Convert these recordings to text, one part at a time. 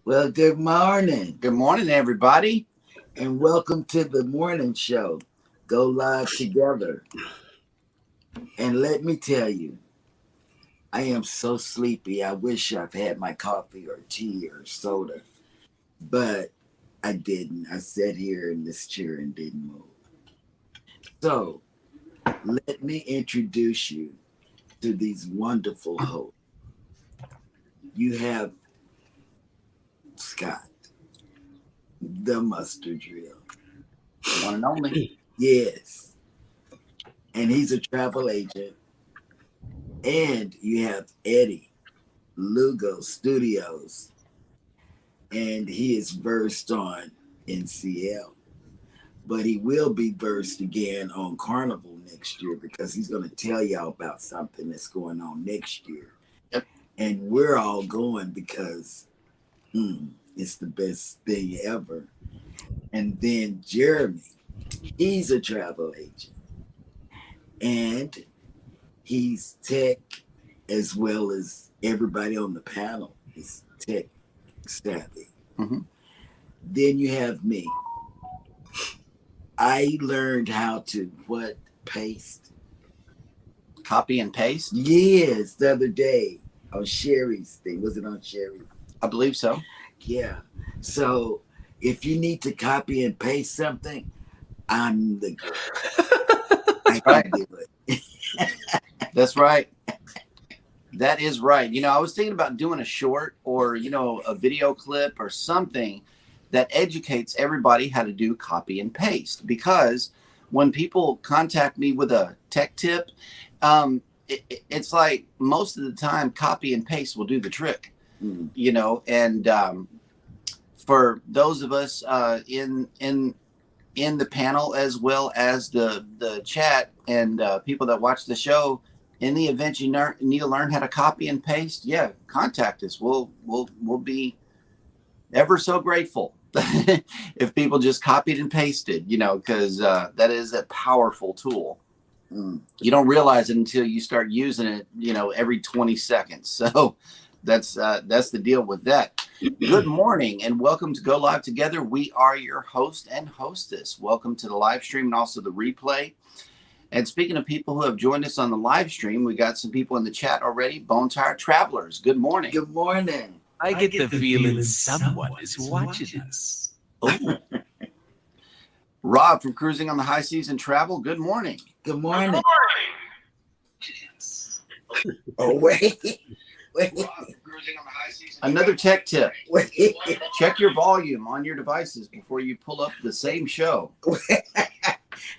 Well, good morning, Good morning, everybody. and welcome to the morning show. Go live together. And let me tell you, I am so sleepy. I wish I've had my coffee or tea or soda, but I didn't. I sat here in this chair and didn't move. So, let me introduce you to these wonderful hosts. You have Scott, the mustard drill. One and only. Yes. And he's a travel agent. And you have Eddie, Lugo Studios, and he is versed on NCL. But he will be versed again on Carnival next year because he's going to tell y'all about something that's going on next year. Yep. And we're all going because it's the best thing ever. And then Jeremy, he's a travel agent. And he's tech as well as everybody on the panel is tech savvy. Mm-hmm. Then you have me. I learned how to paste. Copy and paste. Yes, the other day on Sherry's thing. Was it on Sherry? I believe so. Yeah. So if you need to copy and paste something, I'm the girl. I can do it. That's right. That is right. I was thinking about doing a short or, a video clip or something that educates everybody how to do copy and paste. Because when people contact me with a tech tip, it's like most of the time copy and paste will do the trick, and for those of us in the panel as well as the chat and people that watch the show, in the event you need to learn how to copy and paste, contact us. We'll be ever so grateful if people just copied and pasted, because that is a powerful tool. You don't realize it until you start using it, every 20 seconds. So that's the deal with that. Good morning and welcome to Go Live Together. We are your host and hostess. Welcome to the live stream and also the replay. And speaking of people who have joined us on the live stream, we got some people in the chat already. Bone Tired Travelers, good morning. Good morning. I get the feeling someone is watching us. Oh. Rob from Cruising on the High Seas and Travel, good morning. Good morning. Oh, wait. Another tech tip. Check your volume on your devices before you pull up the same show.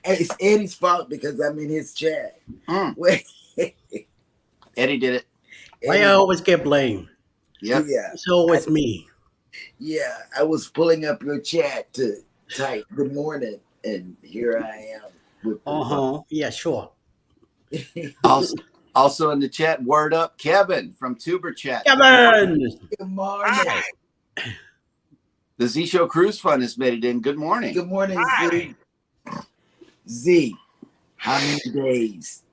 It's Eddie's fault because I'm in his chat. Eddie did it. Why I always get blamed? Yep. Yeah. It's always me. Yeah, I was pulling up your chat to type good morning, and here I am. Yeah, sure. Also in the chat, word up, Kevin from Tuber Chat. Kevin! Good morning. The Z Show Cruise Fund has made it in. Good morning. Good morning, Z. Z, how many days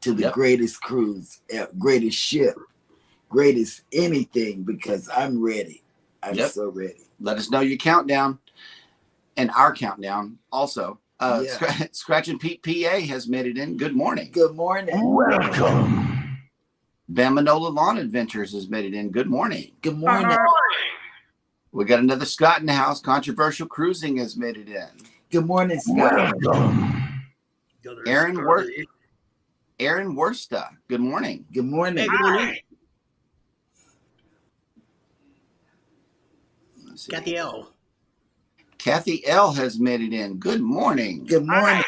to the greatest cruise, greatest ship, greatest anything? Because I'm ready. I'm so ready. Let us know your countdown and our countdown also. Scratch and Pete PA has made it in. Good morning. Good morning. Welcome. Bamanola Lawn Adventures has made it in. Good morning. Good morning. We got another Scott in the house. Controversial Cruising has made it in. Good morning, Scott. Aaron Worsta. Good morning. Good morning. Hey, good morning. Kathy L. Kathy L has made it in. Good morning. Good morning.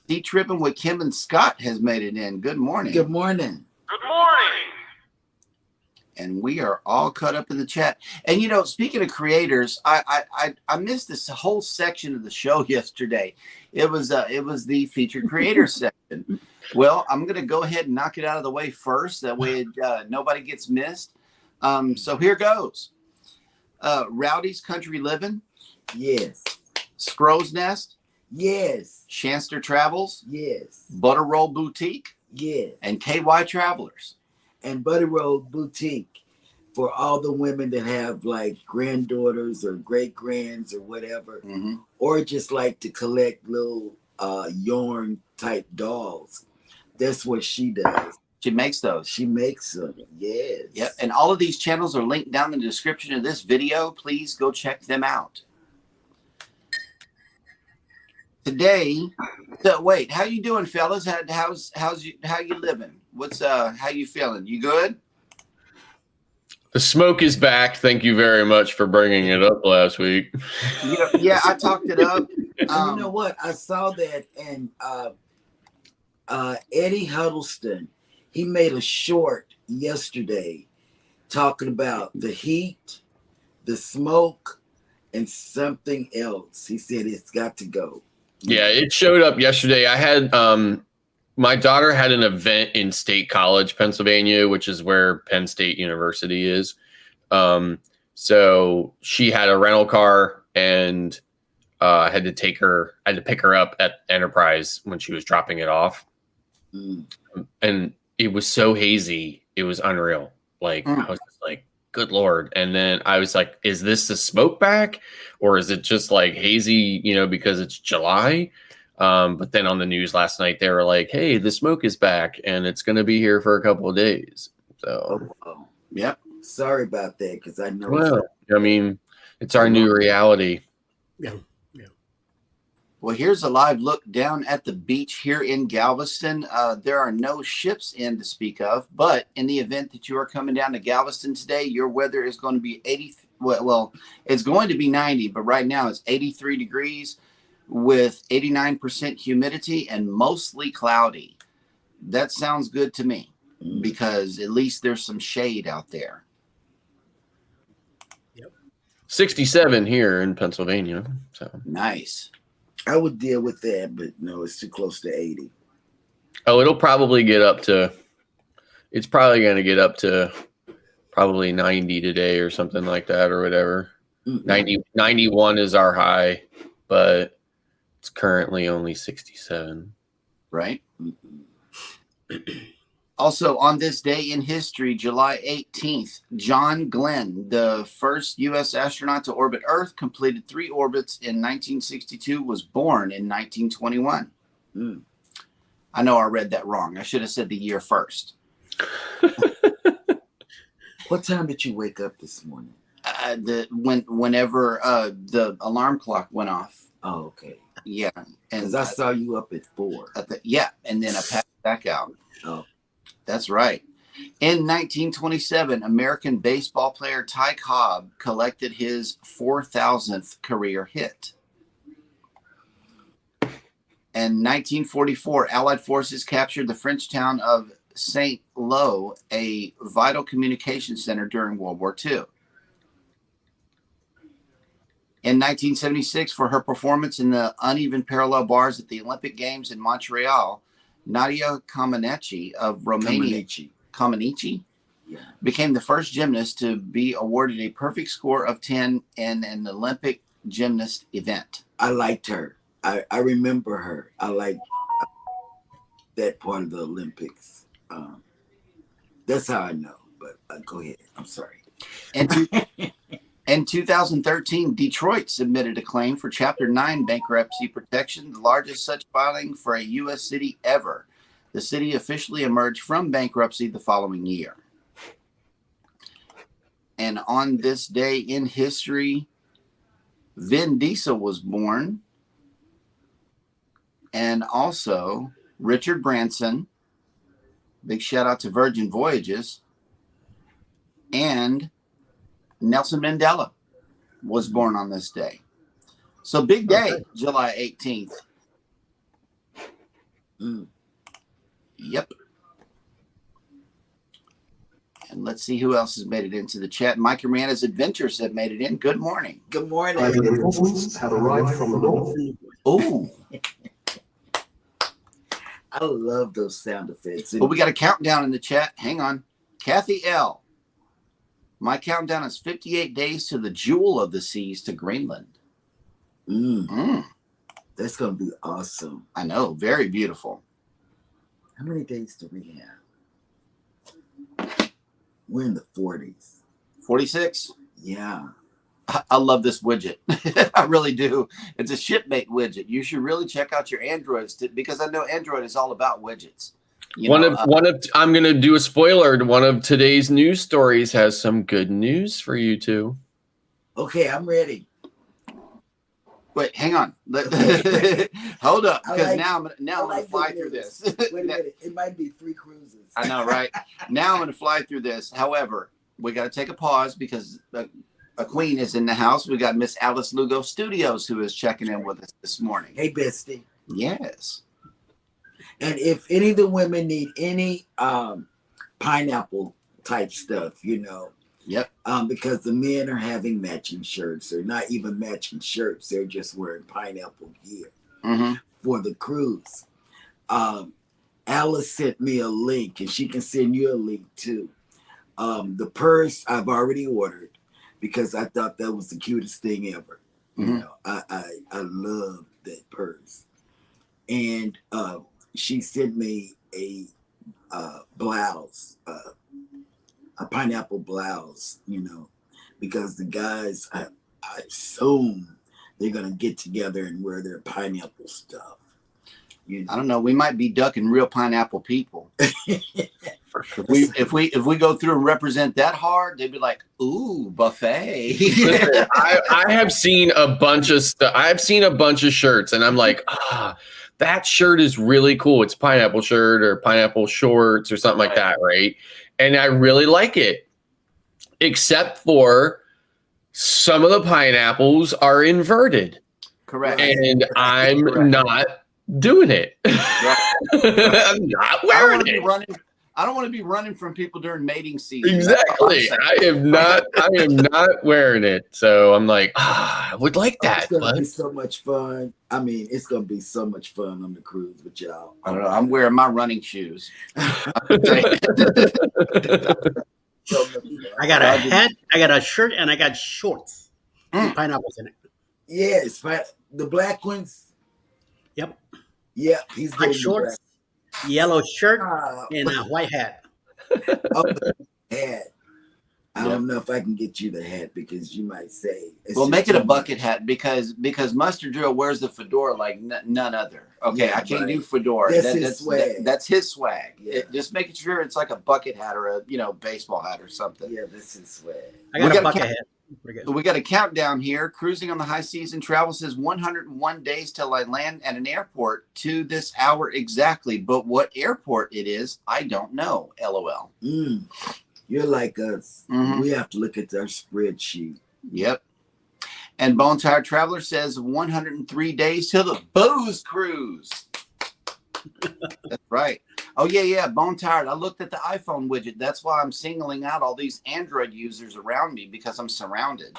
Sea Tripping with Kim and Scott has made it in. Good morning. Good morning. Good morning. And we are all caught up in the chat. And speaking of creators, I missed this whole section of the show yesterday. It was the featured creator section. Well, I'm going to go ahead and knock it out of the way first. That way nobody gets missed. So here goes. Rowdy's Country Living. Yes. Scrow's Nest. Yes. Shanster Travels. Yes. Butter Roll Boutique. Yes. And KY Travelers. And Butter Roll Boutique. for all the women that have like granddaughters or great grands or whatever, Mm-hmm. or just like to collect little yarn type dolls. That's what she does. She makes those. She makes them. Yes. Yep. And all of these channels are linked down in the description of this video. Please go check them out. Today, so wait, how you doing, fellas? How you living? What's how you feeling? You good? The smoke is back. Thank you very much for bringing it up last week. Yeah, I talked it up. And you know what? I saw that, and Eddie Huddleston, he made a short yesterday talking about the heat, the smoke, and something else. He said it's got to go. Yeah, it showed up yesterday. I had my daughter had an event in State College, Pennsylvania, which is where Penn State University is. So she had a rental car, and I had to pick her up at Enterprise when she was dropping it off. And it was so hazy, it was unreal. Like I was just like, good Lord. And then I was like, is this the smoke back, or is it just like hazy, because it's July? But then on the news last night, they were like, hey, the smoke is back and it's going to be here for a couple of days. So, Yep. Sorry about that, because I know. Well, I mean, it's our new reality. Yeah. Well, here's a live look down at the beach here in Galveston. There are no ships in to speak of, but in the event that you are coming down to Galveston today, your weather is going to be 80. Well, it's going to be 90, but right now it's 83 degrees with 89% humidity and mostly cloudy. That sounds good to me because at least there's some shade out there. 67 here in Pennsylvania. So Nice. I would deal with that, but no, it's too close to 80. Oh, it'll probably get up to, it's probably going to get up to probably 90 today or something like that or whatever. 91 is our high, but it's currently only 67. Right. Also, on this day in history, July 18th, John Glenn, the first U.S. astronaut to orbit Earth, completed 3 orbits in 1962, was born in 1921. I know I read that wrong. I should have said the year first. What time did you wake up this morning? Whenever the alarm clock went off. Oh, okay. Yeah. Because I saw you up at 4. And then I passed back out. Oh. That's right. In 1927, American baseball player Ty Cobb collected his 4,000th career hit. In 1944, Allied forces captured the French town of Saint-Lô, a vital communication center during World War II. In 1976, for her performance in the uneven parallel bars at the Olympic Games in Montreal, Nadia Comaneci of Romania became the first gymnast to be awarded a perfect score of 10 in an Olympic gymnast event. I liked her. I remember her. I like that part of the Olympics. That's how I know. But go ahead. I'm sorry. In 2013, Detroit submitted a claim for Chapter 9 bankruptcy protection, the largest such filing for a U.S. city ever. The city officially emerged from bankruptcy the following year. And on this day in history, Vin Diesel was born. And also Richard Branson. Big shout out to Virgin Voyages. And Nelson Mandela was born on this day. So big day, okay. July 18th. Yep. And let's see who else has made it into the chat. Mike Rana's Adventures have made it in. Good morning. Good morning. Reinforcements have arrived from the north. Oh. I love those sound effects. Well, we got a countdown in the chat. Hang on. Kathy L. My countdown is 58 days to the jewel of the seas to Greenland. That's going to be awesome. I know. Very beautiful. How many days do we have? We're in the 40s. 46. Yeah. I love this widget. I really do. It's a shipmate widget. You should really check out your Androids because I know Android is all about widgets. One of I'm going to do a spoiler. One of today's news stories has some good news for you two. Okay, I'm ready. Wait, hang on. Hold up, because like, now I'm gonna fly through this. Wait a minute. It might be 3 cruises. I know, right? Now I'm gonna fly through this. However, we got to take a pause because a queen is in the house. We got Miss Alice Lugo Studios who is checking in with us this morning. Hey, Bestie. Yes. And if any of the women need any pineapple type stuff, you know. Yep. Because the men are having matching shirts. They're not even matching shirts. They're just wearing pineapple gear for the cruise. Alice sent me a link, and she can send you a link too. The purse I've already ordered because I thought that was the cutest thing ever. You know, I love that purse. And she sent me a blouse, a pineapple blouse, you know, because the guys, I assume they're going to get together and wear their pineapple stuff. You know? I don't know. We might be ducking real pineapple people. If we go through and represent that hard, they'd be like, "Ooh, buffet." I have seen a bunch of stuff. I've seen a bunch of shirts, and I'm like, that shirt is really cool. It's a pineapple shirt or pineapple shorts or something like that, right? And I really like it, except for some of the pineapples are inverted. Correct. And I'm not doing it. I'm not wearing it. I don't want to be running from people during mating season. Exactly. I am not wearing it. So I'm like, I would like that. It's gonna be so much fun. I mean, it's gonna be so much fun on the cruise with y'all. I don't know. I'm wearing my running shoes. I got a hat, I got a shirt, and I got shorts. With pineapples in it. Yes, but the black ones. Yep. Yeah, he's Black getting shorts, yellow shirt, Ah. and a white hat. Hat. I don't know if I can get you the hat because you might say. Well, make it a bucket hat because Mustard Drill wears the fedora like none other. Okay, Yeah, I can't right. do fedora. That's his swag. That's his swag. Yeah. Just making sure it's like a bucket hat or a baseball hat or something. Yeah, this is swag. I got a bucket hat. Pretty good. We got a countdown here. Cruising on the high seas and travel says 101 days till I land at an airport to this hour exactly. But what airport it is, I don't know. LOL. You're like us. Mhm. We have to look at our spreadsheet. Yep. And Bone Tired Traveler says 103 days till the booze cruise. That's right. Oh, yeah. Bone Tired. I looked at the iPhone widget. That's why I'm singling out all these Android users around me because I'm surrounded.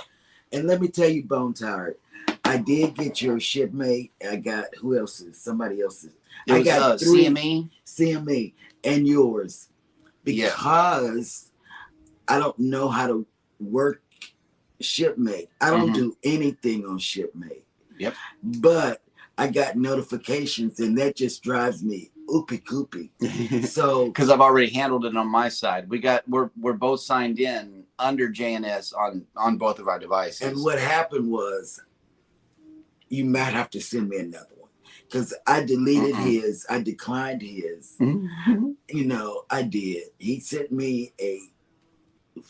And let me tell you, Bone Tired, I did get your shipmate. I got who else's? Somebody else's. It I was, got 3 CME. CME and yours because I don't know how to work Shipmate. I don't do anything on Shipmate. Yep. But I got notifications and that just drives me oopy koopy. So because I've already handled it on my side. We're both signed in under JNS on both of our devices. and what happened was you might have to send me another one because I deleted his, I declined his. You know, I did. He sent me a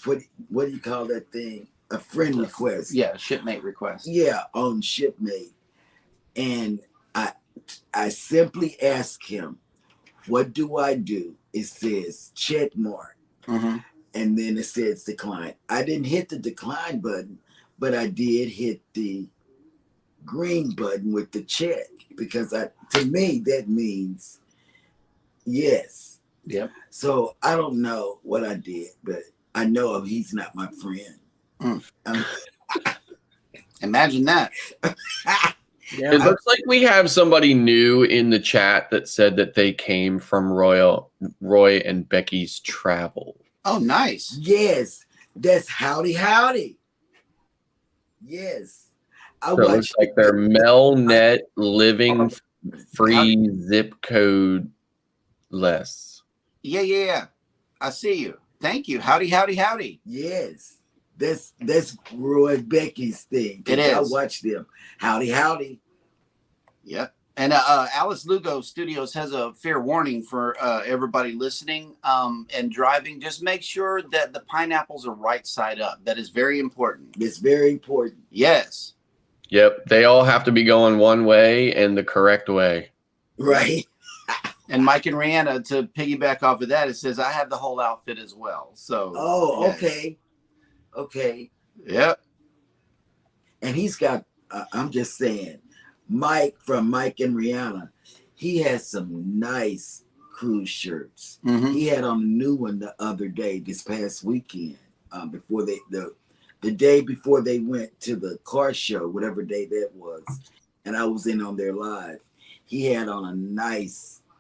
what do you call that thing? A friend request. Yeah, shipmate request. Yeah, on Shipmate. And I simply asked him, what do I do? It says check mark. And then it says decline. I didn't hit the decline button, but I did hit the green button with the check because to me that means yes. Yep. So I don't know what I did, but I know he's not my friend. Imagine that. It looks like we have somebody new in the chat that said that they came from Roy and Becky's travel. Oh, nice. Yes, that's howdy. Yes. So it looks like they're Melnet living free zip code less. Yeah. I see you. Thank you. Howdy. Yes. That's Roy Becky's thing. It I is. watch them. Howdy, howdy. Yep. And Alice Lugo Studios has a fair warning for everybody listening and driving. Just make sure that the pineapples are right side up. That is very important. It's very important. Yes. Yep, they all have to be going one way and the correct way. Right. And Mike and Rihanna, to piggyback off of that, it says I have the whole outfit as well. So. Oh, yes. okay. Okay. Yep. And he's got, I'm just saying, Mike from Mike and Rihanna, he has some nice cruise shirts. Mm-hmm. He had on a new one the other day, this past weekend, before the day before they went to the car show, whatever day that was, and I was in on their live. He had on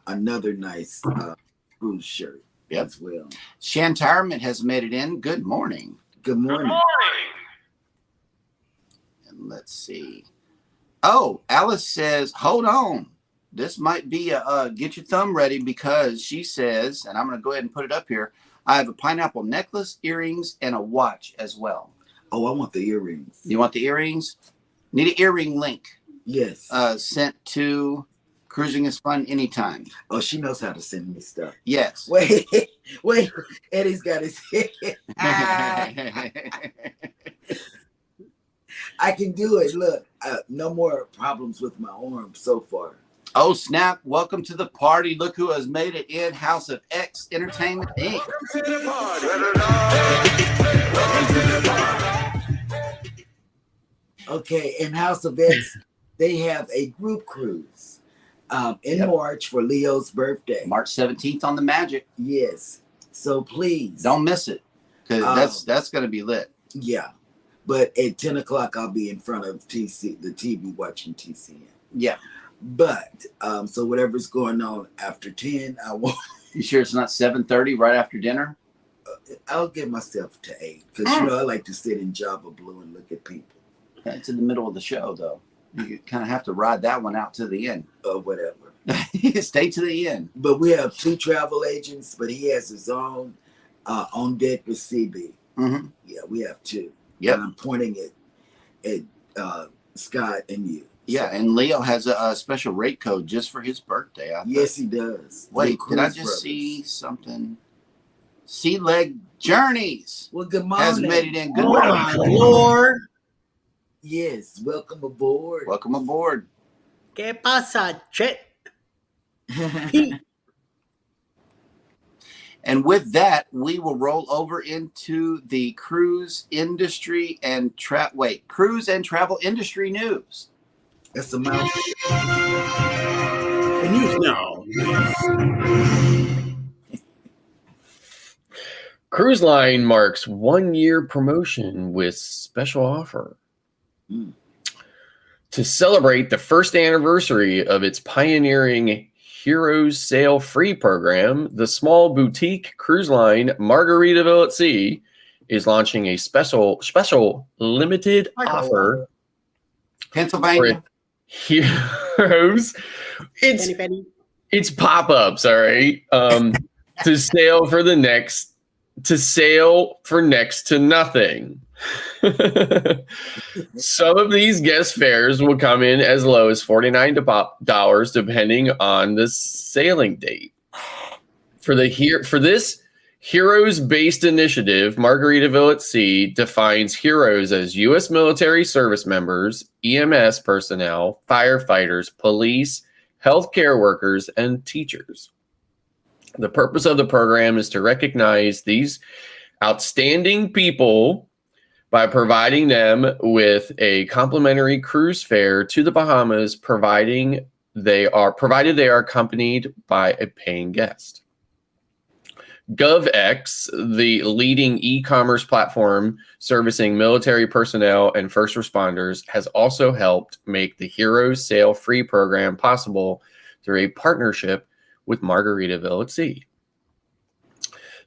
another nice cruise shirt as well. Shantirement has made it in. Good morning. Good morning. And let's see. Oh, Alice says, hold on. This might be a get your thumb ready, because she says, and I'm going to go ahead and put it up here, I have a pineapple necklace, earrings, and a watch as well. Oh, I want the earrings. You want the earrings? Need an earring link Yes. sent to Cruising is Fun Anytime. Oh, she knows how to send me stuff. Yes. Wait. Eddie's got his head. I can do it. Look, no more problems with my arm so far. Oh, snap. Welcome to the party. Look who has made it in. House of X Entertainment, Inc. Okay, in House of X, they have a group cruise in March for Leo's birthday. March 17th on the Magic. Yes. So please. Don't miss it, because that's going to be lit. Yeah. But at 10 o'clock, I'll be in front of the TV watching TCN. Yeah. But, so whatever's going on after 10, I won't. You sure it's not 7:30 right after dinner? I'll give myself to 8. Because, I like to sit in Java Blue and look at people. It's in the middle of the show, though. You kind of have to ride that one out to the end. Or whatever. Stay to the end. But we have 2 travel agents, but he has his own on deck with CB. Mm-hmm. Yeah, we have 2. Yep. And I'm pointing at Scott and you. Yeah, and Leo has a special rate code just for his birthday. Yes, he does. Wait, The did I Cruz just brothers. see something? Sea Leg Journeys Well, good morning. has made it in. Good Oh morning. my Lord. Yes, welcome aboard. Welcome aboard. ¿Qué pasa, Chet? And with that, we will roll over into the cruise industry and cruise and travel industry news. That's a mouth. The news now. Cruise Line marks 1-year promotion with special offer. Mm. To celebrate the first anniversary of its pioneering Heroes Sail Free program, the small boutique cruise line Margaritaville at Sea is launching a special limited offer Pennsylvania. for Heroes. Penny, penny. It's pop-ups, all right. To sail for next to nothing. Some of these guest fares will come in as low as $49 depending on the sailing date. For this Heroes-based initiative, Margaritaville at Sea defines heroes as U.S. military service members, EMS personnel, firefighters, police, healthcare workers, and teachers. The purpose of the program is to recognize these outstanding people by providing them with a complimentary cruise fare to the Bahamas, provided they are accompanied by a paying guest. GovX, the leading e-commerce platform servicing military personnel and first responders, has also helped make the Heroes Sail Free program possible through a partnership with Margaritaville at Sea.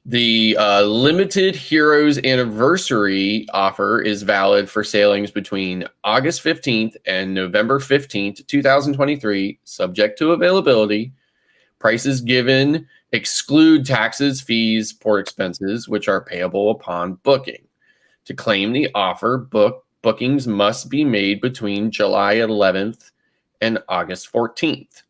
The limited Heroes anniversary offer is valid for sailings between August 15th and November 15th, 2023, subject to availability. Prices given exclude taxes, fees, port expenses, which are payable upon booking. To claim the offer, bookings must be made between July 11th and August 14th.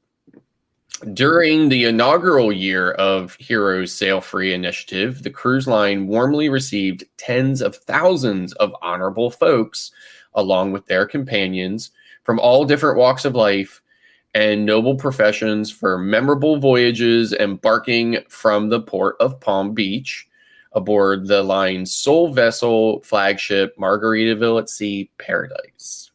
During the inaugural year of Heroes Sail Free initiative, the cruise line warmly received tens of thousands of honorable folks, along with their companions, from all different walks of life and noble professions for memorable voyages embarking from the port of Palm Beach aboard the line's sole vessel flagship, Margaritaville at Sea Paradise.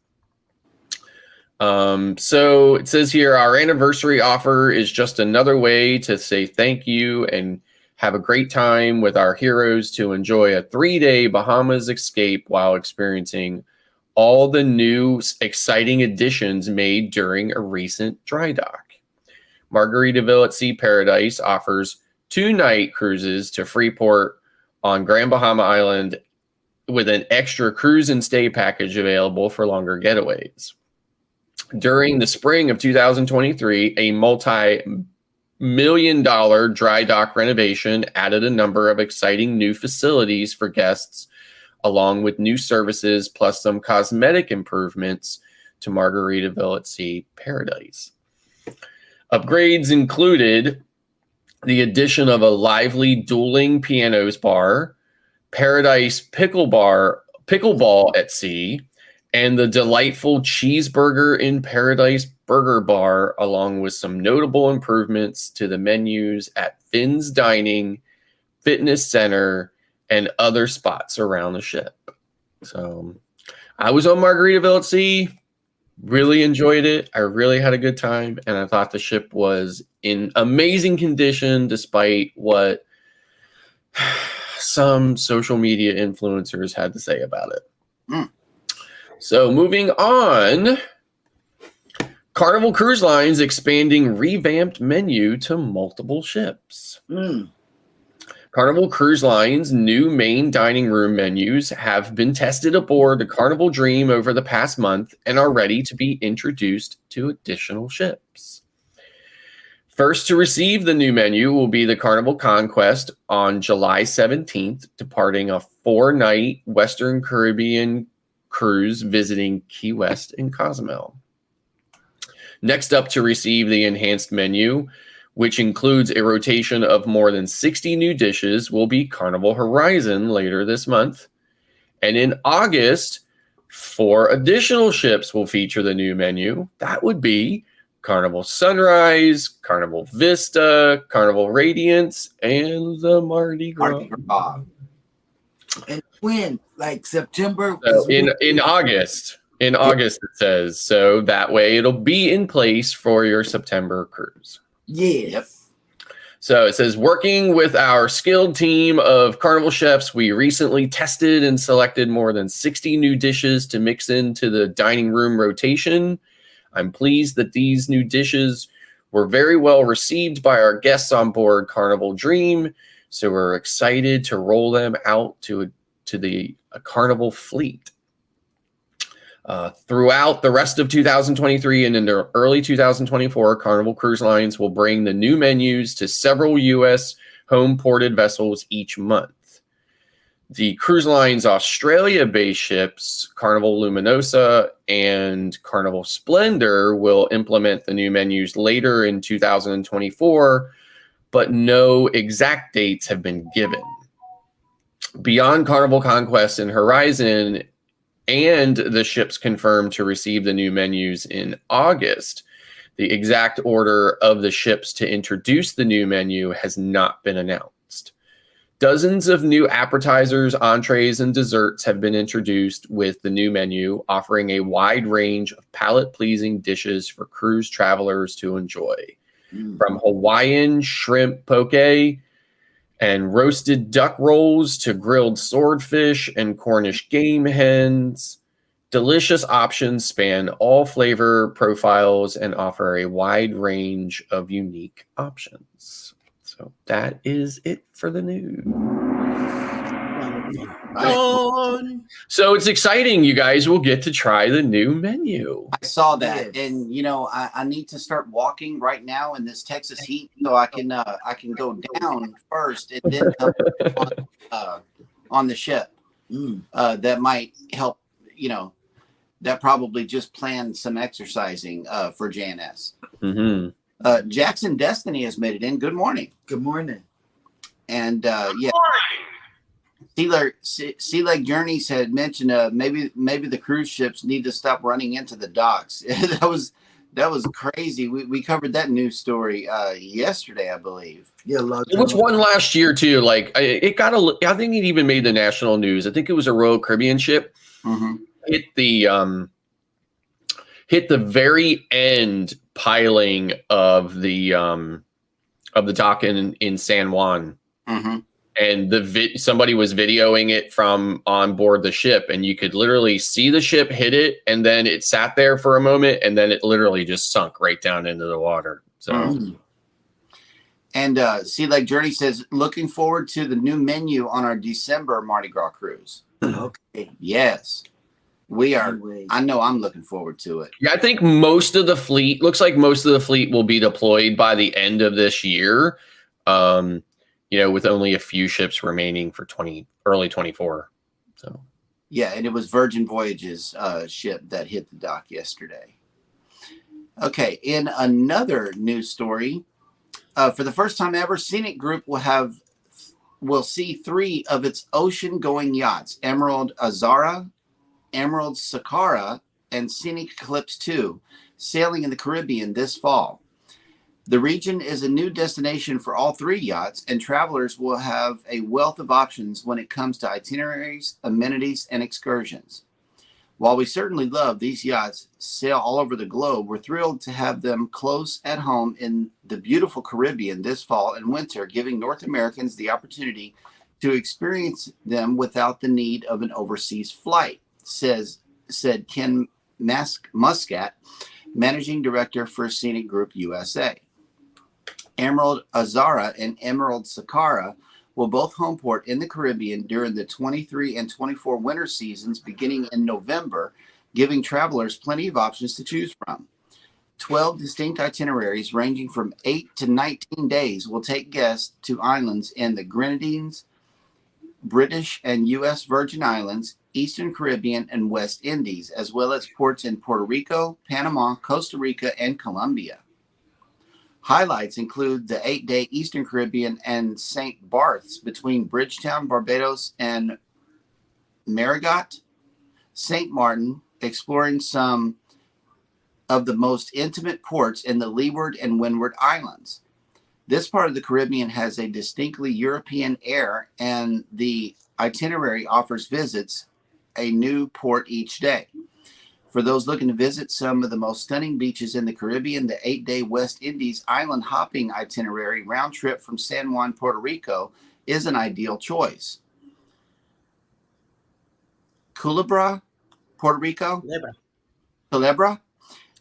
So it says here, our anniversary offer is just another way to say thank you and have a great time with our heroes to enjoy a 3-day Bahamas escape while experiencing all the new exciting additions made during a recent dry dock. Margaritaville at Sea Paradise offers 2-night cruises to Freeport on Grand Bahama Island with an extra cruise and stay package available for longer getaways. During the spring of 2023, a multi-million-dollar dry dock renovation added a number of exciting new facilities for guests, along with new services plus some cosmetic improvements to Margaritaville at Sea Paradise. Upgrades included the addition of a lively dueling pianos bar, Paradise pickleball at sea, and the delightful Cheeseburger in Paradise Burger Bar, along with some notable improvements to the menus at Finn's Dining, Fitness Center, and other spots around the ship. So I was on Margaritaville at Sea, really enjoyed it. I really had a good time, and I thought the ship was in amazing condition despite what some social media influencers had to say about it. So moving on, Carnival Cruise Line's expanding revamped menu to multiple ships. Carnival Cruise Line's new main dining room menus have been tested aboard the Carnival Dream over the past month and are ready to be introduced to additional ships. First to receive the new menu will be the Carnival Conquest on July 17th, departing a 4-night Western Caribbean cruise visiting Key West and Cozumel. Next up to receive the enhanced menu, which includes a rotation of more than 60 new dishes, will be Carnival Horizon later this month. And in August, 4 additional ships will feature the new menu. That would be Carnival Sunrise, Carnival Vista, Carnival Radiance, and the Mardi Gras. And when? Like September? So in August. In August, it says. So that way it'll be in place for your September cruise. Yes. Yep. So it says, working with our skilled team of Carnival chefs, we recently tested and selected more than 60 new dishes to mix into the dining room rotation. I'm pleased that these new dishes were very well received by our guests on board Carnival Dream. So we're excited to roll them out to the Carnival fleet. Throughout the rest of 2023 and into early 2024, Carnival Cruise Lines will bring the new menus to several U.S. home-ported vessels each month. The cruise line's Australia-based ships, Carnival Luminosa and Carnival Splendor, will implement the new menus later in 2024, but no exact dates have been given. Beyond Carnival Conquest and Horizon, and the ships confirmed to receive the new menus in August, the exact order of the ships to introduce the new menu has not been announced. Dozens of new appetizers, entrees, and desserts have been introduced with the new menu, offering a wide range of palate-pleasing dishes for cruise travelers to enjoy. From Hawaiian shrimp poke and roasted duck rolls to grilled swordfish and Cornish game hens, delicious options span all flavor profiles and offer a wide range of unique options. So that is it for the news. So it's exciting. You guys will get to try the new menu. I saw that, Yes. and you know, I need to start walking right now in this Texas heat, so I can go down first and then up on the ship. that might help. That probably just planned some exercising for JNS. Mm-hmm. Jackson Destiny has made it in. Good morning. Good morning. And Sea Lake Journeys had mentioned maybe the cruise ships need to stop running into the docks. that was crazy. We covered that news story yesterday, I believe. Yeah, It was one last year too. Like I think it even made the national news. I think it was a Royal Caribbean ship. Mm-hmm. Hit the very end piling of the dock in San Juan. Mm-hmm. And somebody was videoing it from on board the ship, and you could literally see the ship hit it, and then it sat there for a moment, and then it literally just sunk right down into the water. So, And Sea Lake Journey says, looking forward to the new menu on our December Mardi Gras cruise. Okay. Yes, we are. Anyway. I know I'm looking forward to it. yeah, I think most of the fleet will be deployed by the end of this year. With only a few ships remaining for early 24. So, yeah, and it was Virgin Voyages ship that hit the dock yesterday. Okay, in another news story, for the first time ever, Scenic Group will see 3 of its ocean-going yachts: Emerald Azara, Emerald Sakara, and Scenic Eclipse 2, sailing in the Caribbean this fall. The region is a new destination for all 3 yachts, and travelers will have a wealth of options when it comes to itineraries, amenities, and excursions. While we certainly love these yachts sail all over the globe, we're thrilled to have them close at home in the beautiful Caribbean this fall and winter, giving North Americans the opportunity to experience them without the need of an overseas flight, said Ken Muscat, Managing Director for Scenic Group USA. Emerald Azara and Emerald Sakara will both homeport in the Caribbean during the 23 and 24 winter seasons beginning in November, giving travelers plenty of options to choose from. 12 distinct itineraries ranging from 8 to 19 days will take guests to islands in the Grenadines, British and U.S. Virgin Islands, Eastern Caribbean, and West Indies, as well as ports in Puerto Rico, Panama, Costa Rica, and Colombia. Highlights include the 8-day Eastern Caribbean and St. Barth's between Bridgetown, Barbados, and Marigot, St. Martin, exploring some of the most intimate ports in the Leeward and Windward Islands. This part of the Caribbean has a distinctly European air, and the itinerary offers visits a new port each day. For those looking to visit some of the most stunning beaches in the Caribbean, the 8-day West Indies island hopping itinerary round trip from San Juan, Puerto Rico is an ideal choice. Culebra, Puerto Rico, Culebra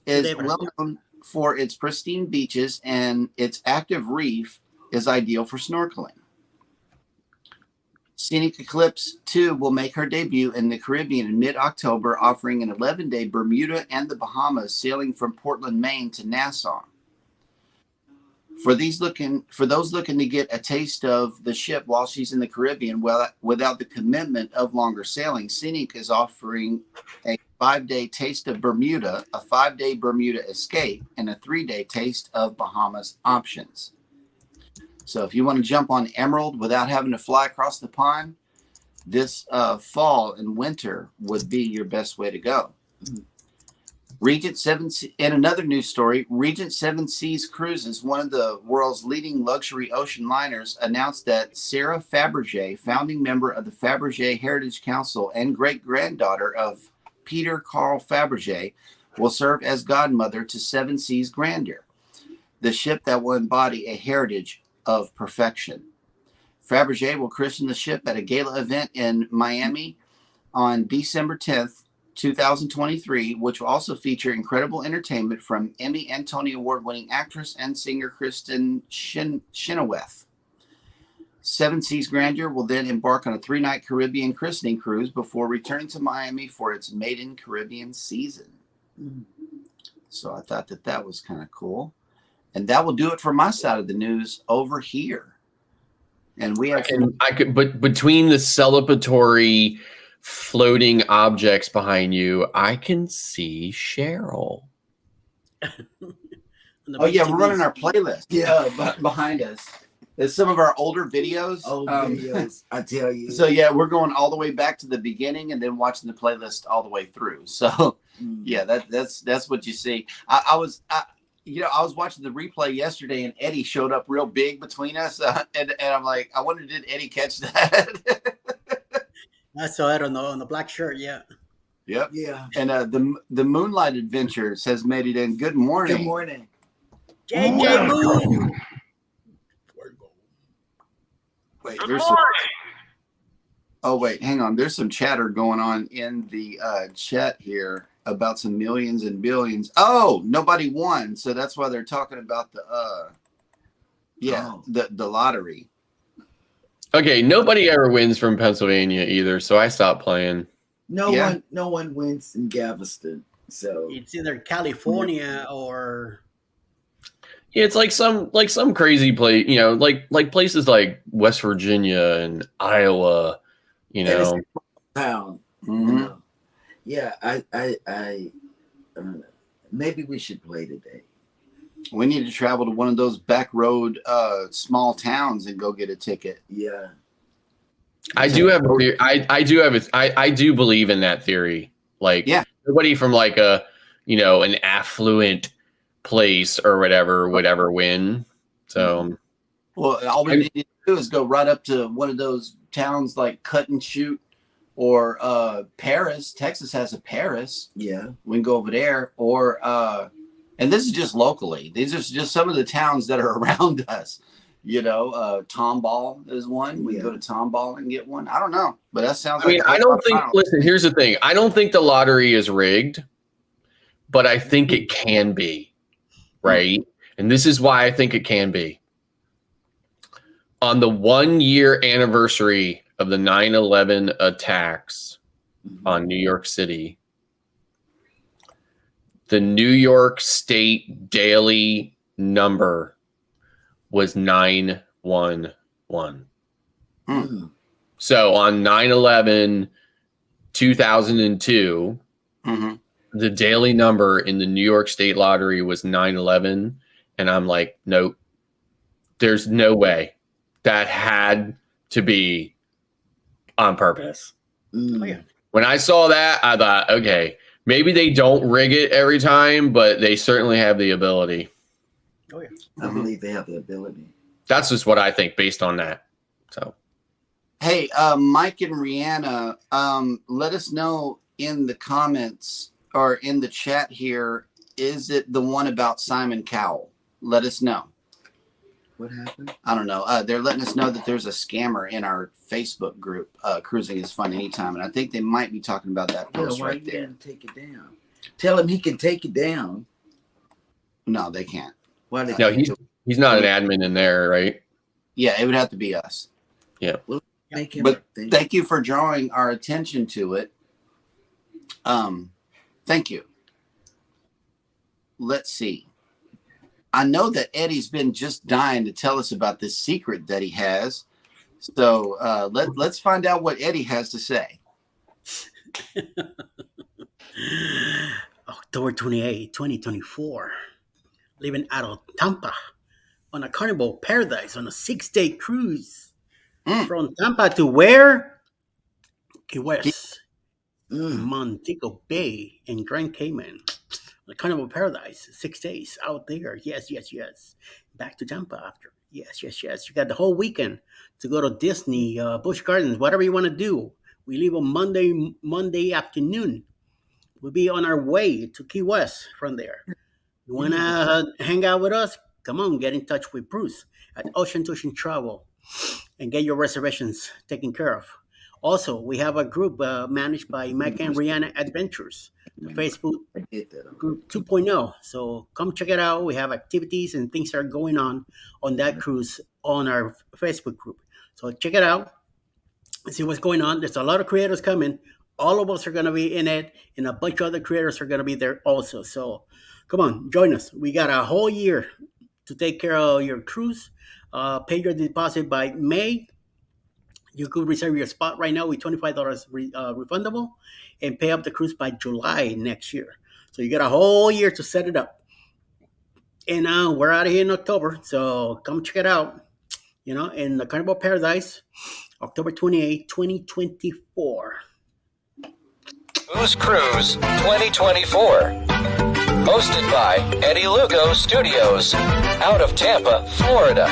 is well known for its pristine beaches, and its active reef is ideal for snorkeling. Scenic Eclipse 2 will make her debut in the Caribbean in mid-October, offering an 11-day Bermuda and the Bahamas, sailing from Portland, Maine to Nassau. For those looking to get a taste of the ship while she's in the Caribbean without the commitment of longer sailing, Scenic is offering a 5-day taste of Bermuda, a 5-day Bermuda escape, and a 3-day taste of Bahamas options. So if you want to jump on Emerald without having to fly across the pond, this fall and winter would be your best way to go. Regent Seven, in another news story, Regent Seven Seas Cruises, one of the world's leading luxury ocean liners, announced that Sarah Fabergé, founding member of the Fabergé Heritage Council and great-granddaughter of Peter Carl Fabergé, will serve as godmother to Seven Seas Grandeur, the ship that will embody a heritage of perfection. Fabergé will christen the ship at a gala event in Miami on December 10th, 2023, which will also feature incredible entertainment from Emmy and Tony Award-winning actress and singer Kristen Chenoweth. Seven Seas Grandeur will then embark on a 3-night Caribbean christening cruise before returning to Miami for its maiden Caribbean season. So I thought that was kind of cool. And that will do it for my side of the news over here. And we have but between the celebratory floating objects behind you, I can see Cheryl. Oh yeah, we're running our playlist. Yeah, behind us. There's some of our older videos. Old videos, I tell you. So yeah, we're going all the way back to the beginning and then watching the playlist all the way through. So yeah, that's what you see. I was watching the replay yesterday and Eddie showed up real big between us, and I'm like, I wonder, did Eddie catch that? I saw it on the black shirt. Yeah. Yep. Yeah. And the Moonlight Adventures has made it in. Good morning. Good morning. JJ Moon. Wait, there's some. Oh wait, hang on. There's some chatter going on in the chat here about some millions and billions. Oh, nobody won, so that's why they're talking about the the lottery. Okay, nobody ever wins from Pennsylvania either, so I stopped playing. No one wins in Galveston. So It's either California or Yeah, it's like some crazy place, like places like West Virginia and Iowa, town. Mhm. You know. Yeah, I maybe we should play today. We need to travel to one of those back road small towns and go get a ticket. Yeah. I do have a theory. I do believe in that theory. Like, Yeah. nobody from like an affluent place or whatever would ever win. So Well, all we need to do is go right up to one of those towns like Cut and Shoot or Paris. Texas has a Paris. Yeah. We can go over there. Or and this is just locally. These are just some of the towns that are around us. Tomball is one. We can go to Tomball and get one. I don't know, but that sounds. I don't think. Listen, here's the thing. I don't think the lottery is rigged, but I think it can be, right? And this is why I think it can be. On the 1-year anniversary of the 9/11 attacks on New York City, the New York State daily number was 911. So on 9/11, 2002, the daily number in the New York State lottery was 911. And I'm like, nope, there's no way. That had to be on purpose. Oh, yeah. When I saw that, I thought, okay, maybe they don't rig it every time, but they certainly have the ability. Oh yeah. I believe they have the ability. That's just what I think based on that. So, Hey, Mike and Rihanna, let us know in the comments or in the chat here. Is it the one about Simon Cowell? Let us know. What happened? I don't know. They're letting us know that there's a scammer in our Facebook group, Cruising is Fun Anytime. And I think they might be talking about that post why right you there. didn't take it down? Tell him he can take it down. No, they can't. Why they no, he's not an admin in there, right? Yeah, it would have to be us. make him But think? thank you for drawing our attention to it. Thank you. Let's see. I know that Eddie's been just dying to tell us about this secret that he has. So let's find out what Eddie has to say. October 28, 2024. Leaving out of Tampa on a Carnival Paradise on a 6-day cruise. From Tampa to where? Key West, Montego Bay, and Grand Cayman. The Carnival Paradise, 6 days out there. Yes. Back to Tampa after. Yes. You got the whole weekend to go to Disney, Busch Gardens, whatever you want to do. We leave on Monday afternoon. We'll be on our way to Key West from there. You want to hang out with us? Come on, get in touch with Bruce at Ocean to Ocean Travel and get your reservations taken care of. Also, we have a group managed by Mike and Rihanna Adventures, the Facebook group 2.0. So come check it out. We have activities and things that are going on that cruise on our Facebook group. So check it out and see what's going on. There's a lot of creators coming. All of us are going to be in it, and a bunch of other creators are going to be there also. So come on, join us. We got a whole year to take care of your cruise. Pay your deposit by May. You could reserve your spot right now with $25 refundable and pay up the cruise by July next year. So you got a whole year to set it up. And we're out of here in October, so come check it out. In the Carnival Paradise, October 28, 2024. Booze Cruise 2024. Hosted by Eddie Lugo Studios, out of Tampa, Florida.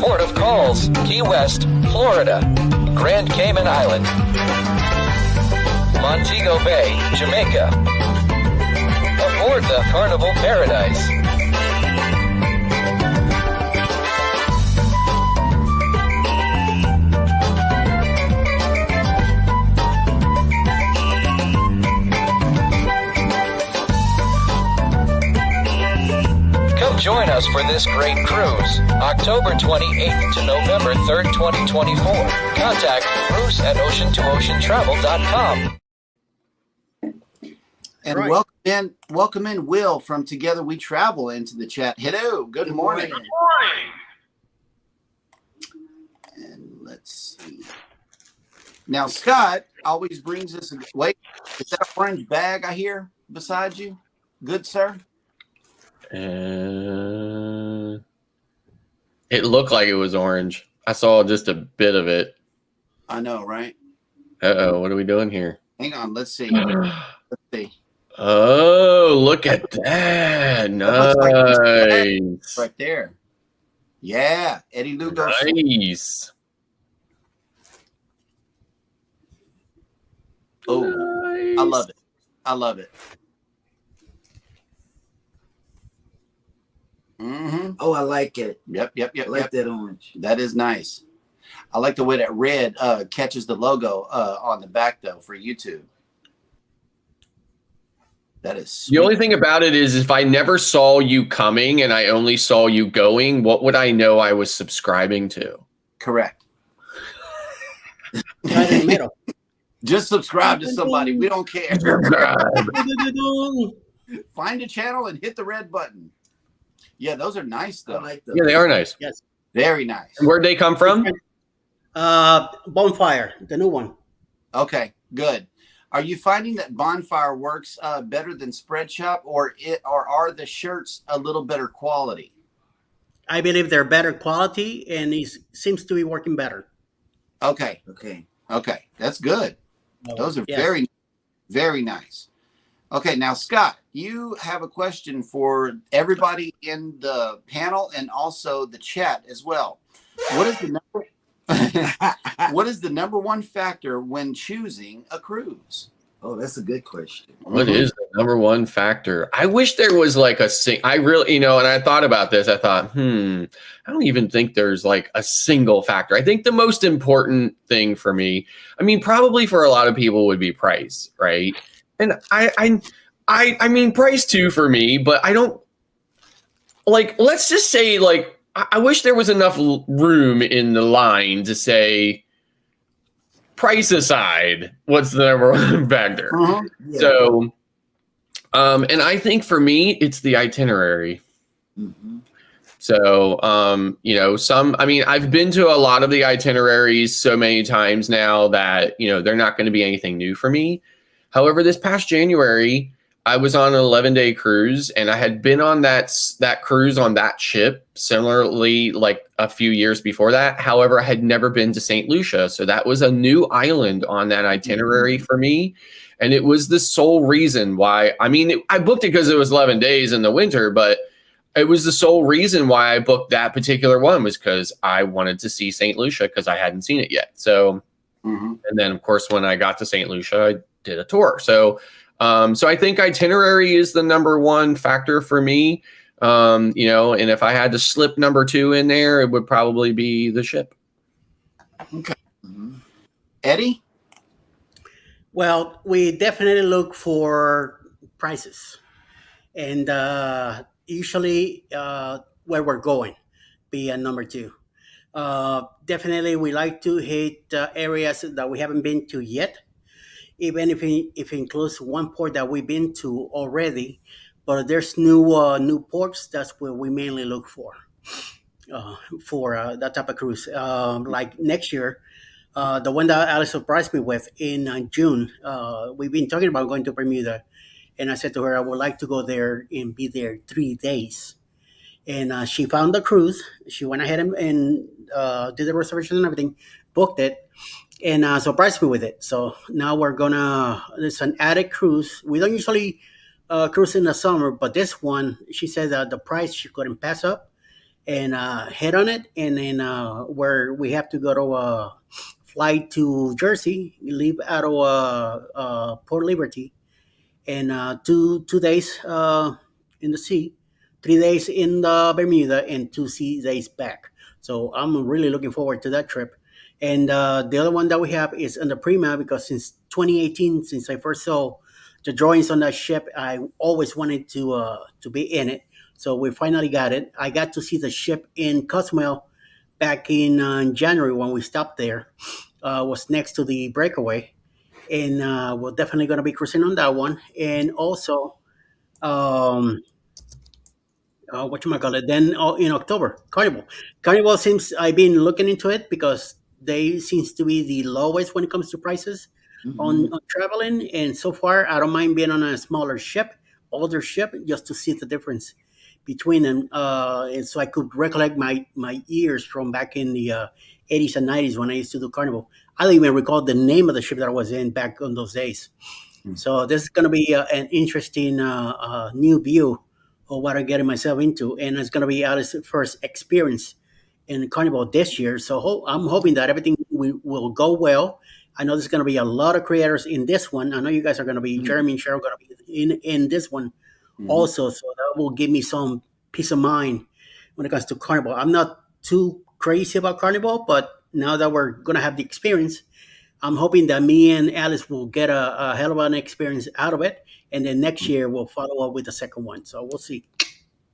Port of Calls, Key West, Florida. Grand Cayman Island. Montego Bay, Jamaica. Aboard the Carnival Paradise. Come join us for this great cruise, October 28th to November 3rd, 2024. Contact Bruce@ocean2oceantravel.com. And Right. welcome in Will from Together We Travel into the chat. Hello, good morning. And let's see. Now, Scott always brings us wait, is that an orange bag I hear beside you? Good, sir? It looked like it was orange. I saw just a bit of it. I know, right? Uh-oh, what are we doing here? Hang on, let's see. Let's see. Oh, look at that. looks like it's Nice. Right there. Yeah, Eddie Lugo. Nice. Oh, Nice. I love it. I love it. Mm-hmm. Oh, I like it. Yep. I like that orange. That is nice. I like the way that red catches the logo on the back, though, for YouTube. That is sweet. The only thing about it is if I never saw you coming and I only saw you going, what would I know I was subscribing to? Correct. Right in the middle. Just subscribe to somebody. We don't care. Find a channel and hit the red button. Yeah, those are nice, I though. like those. Yeah, they are nice. Yes. Very nice. Where'd they come from? Bonfire, the new one. Okay, good. Are you finding that Bonfire works better than Spreadshop, or are the shirts a little better quality? I believe they're better quality, and it seems to be working better. Okay, that's good. Those are Yes. very, very nice. Okay, now Scott, you have a question for everybody in the panel and also the chat as well. What is the number? What is the number one factor when choosing a cruise? Oh, that's a good question. What is the number one factor? I wish there was like I really, and I thought about this. I thought, I don't even think there's like a single factor. I think the most important thing for me, I mean, probably for a lot of people would be price, right? And I mean, price too for me, but I don't like, let's just say like, I wish there was enough room in the line to say, price aside, what's the number one factor? Uh-huh. Yeah. So, and I think for me, it's the itinerary. Mhm. So, I've been to a lot of the itineraries so many times now that, they're not going to be anything new for me. However, this past January, I was on an 11-day cruise, and I had been on that cruise on that ship similarly like a few years before that. However, I had never been to St. Lucia. So that was a new island on that itinerary for me. And it was the sole reason why, I booked it because it was 11 days in the winter, but it was the sole reason why I booked that particular one was because I wanted to see St. Lucia because I hadn't seen it yet. So, and then of course, when I got to St. Lucia, I did a tour. So I think itinerary is the number one factor for me. And if I had to slip number two in there, it would probably be the ship. Okay. Mhm. Eddie? Well, we definitely look for prices, and usually where we're going be a number two. Definitely, we like to hit areas that we haven't been to yet, even if it includes one port that we've been to already. But there's new ports. That's where we mainly look for. for that type of cruise. Like next year, the one that Alice surprised me with in June, we've been talking about going to Bermuda, and I said to her I would like to go there and be there 3 days. And she found the cruise. She went ahead and did the reservation and everything, booked it, and surprised me with it. So now we're gonna. It's an added cruise. We don't usually cruise in the summer, but this one, she said that the price she couldn't pass up, and head on it. And then where we have to go to fly to Jersey, leave out of Port Liberty, and two days in the sea, 3 days in the Bermuda, and 2 days back. So I'm really looking forward to that trip. And the other one that we have is on the Prima, because since 2018, since I first saw the drawings on that ship, I always wanted to be in it. So we finally got it. I got to see the ship in Cozumel back in January when we stopped there. Was next to the Breakaway, and we're definitely going to be cruising on that one. And also, um, what you might call it, then in October, Carnival. Carnival seems I've been looking into it because they seems to be the lowest when it comes to prices on traveling. And so far, I don't mind being on a smaller ship, older ship, just to see the difference between them. And so I could recollect my years from back in the 80s and 90s when I used to do Carnival. I don't even recall the name of the ship that I was in back on those days. So this is going to be an interesting new view of what I'm getting myself into, and it's going to be Alice's first experience in Carnival this year. So I'm hoping that everything will go well. I know there's going to be a lot of creators in this one. I know you guys are going to be, Jeremy and Cheryl, going to be in this one also. So that will give me some peace of mind when it comes to Carnival. I'm not too crazy about Carnival, but now that we're going to have the experience, I'm hoping that me and Alice will get a hell of an experience out of it. And then next year we'll follow up with the second one. So we'll see.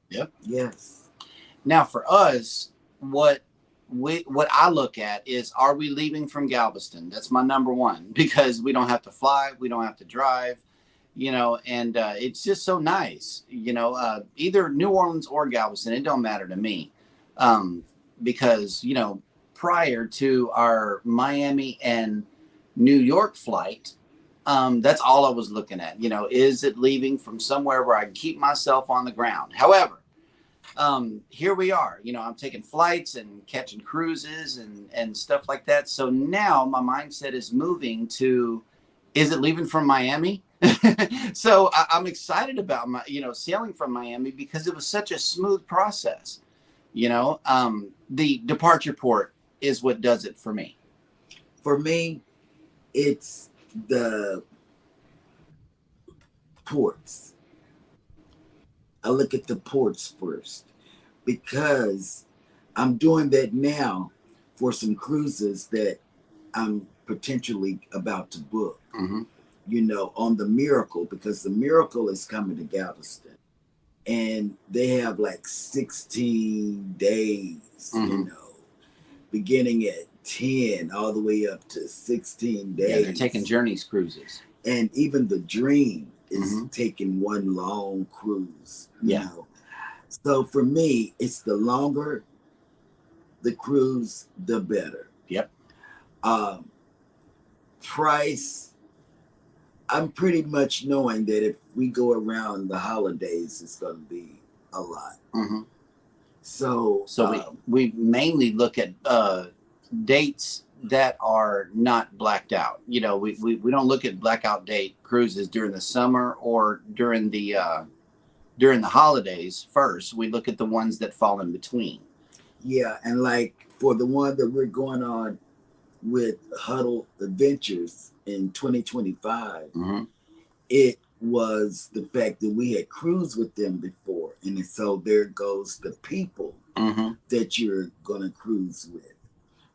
Yep. Yes. Now, for us, what I look at is, are we leaving from Galveston? That's my number one, because we don't have to fly, we don't have to drive, and it's just so nice, either New Orleans or Galveston. It don't matter to me, because prior to our Miami and New York flight, that's all I was looking at. Is it leaving from somewhere where I can keep myself on the ground? However, here we are. I'm taking flights and catching cruises and stuff like that. So now my mindset is moving to, is it leaving from Miami? So I'm excited about sailing from Miami, because it was such a smooth process. The departure port is what does it for me. For me, it's the ports. I look at the ports first, because I'm doing that now for some cruises that I'm potentially about to book, on the Miracle, because the Miracle is coming to Galveston, and they have like 16 days, beginning at 10 all the way up to 16 days. Yeah, they're taking Journeys cruises. And even the Dream is taking one long cruise. So for me, it's the longer the cruise, the better. Yep. Price, I'm pretty much knowing that if we go around the holidays, it's going to be a lot. So we mainly look at dates that are not blacked out. We don't look at blackout date cruises during the summer or during the holidays first. We look at the ones that fall in between. Yeah, and like for the one that we're going on with Huddle Adventures in 2025, it was the fact that we had cruised with them before, and so there goes the people that you're going to cruise with.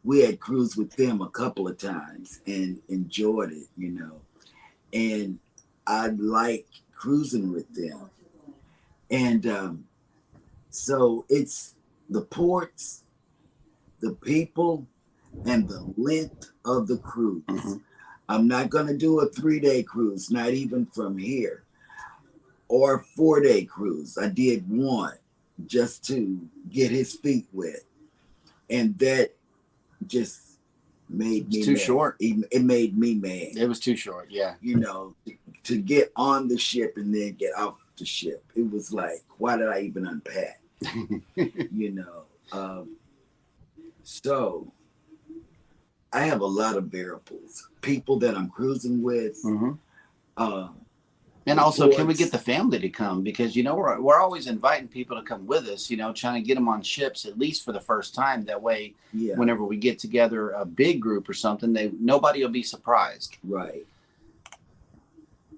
We had cruised with them a couple of times and enjoyed it, and I like cruising with them. And so it's the ports, the people, and the length of the cruise. I'm not going to do a 3-day cruise, not even from here, or a 4-day cruise. I did one just to get his feet wet. And that just made It's me too mad. short. It made me mad. It was too short. Yeah. You know, to get on the ship and then get off the ship. It was like, why did I even unpack? You know. So I have a lot of variables. People that I'm cruising with. And also, can we reports. get the family to come? Because, you know, we're always inviting people to come with us, you know, trying to get them on ships, at least for the first time. That way, Yeah. whenever we get together, a big group or something, nobody will be surprised. Right.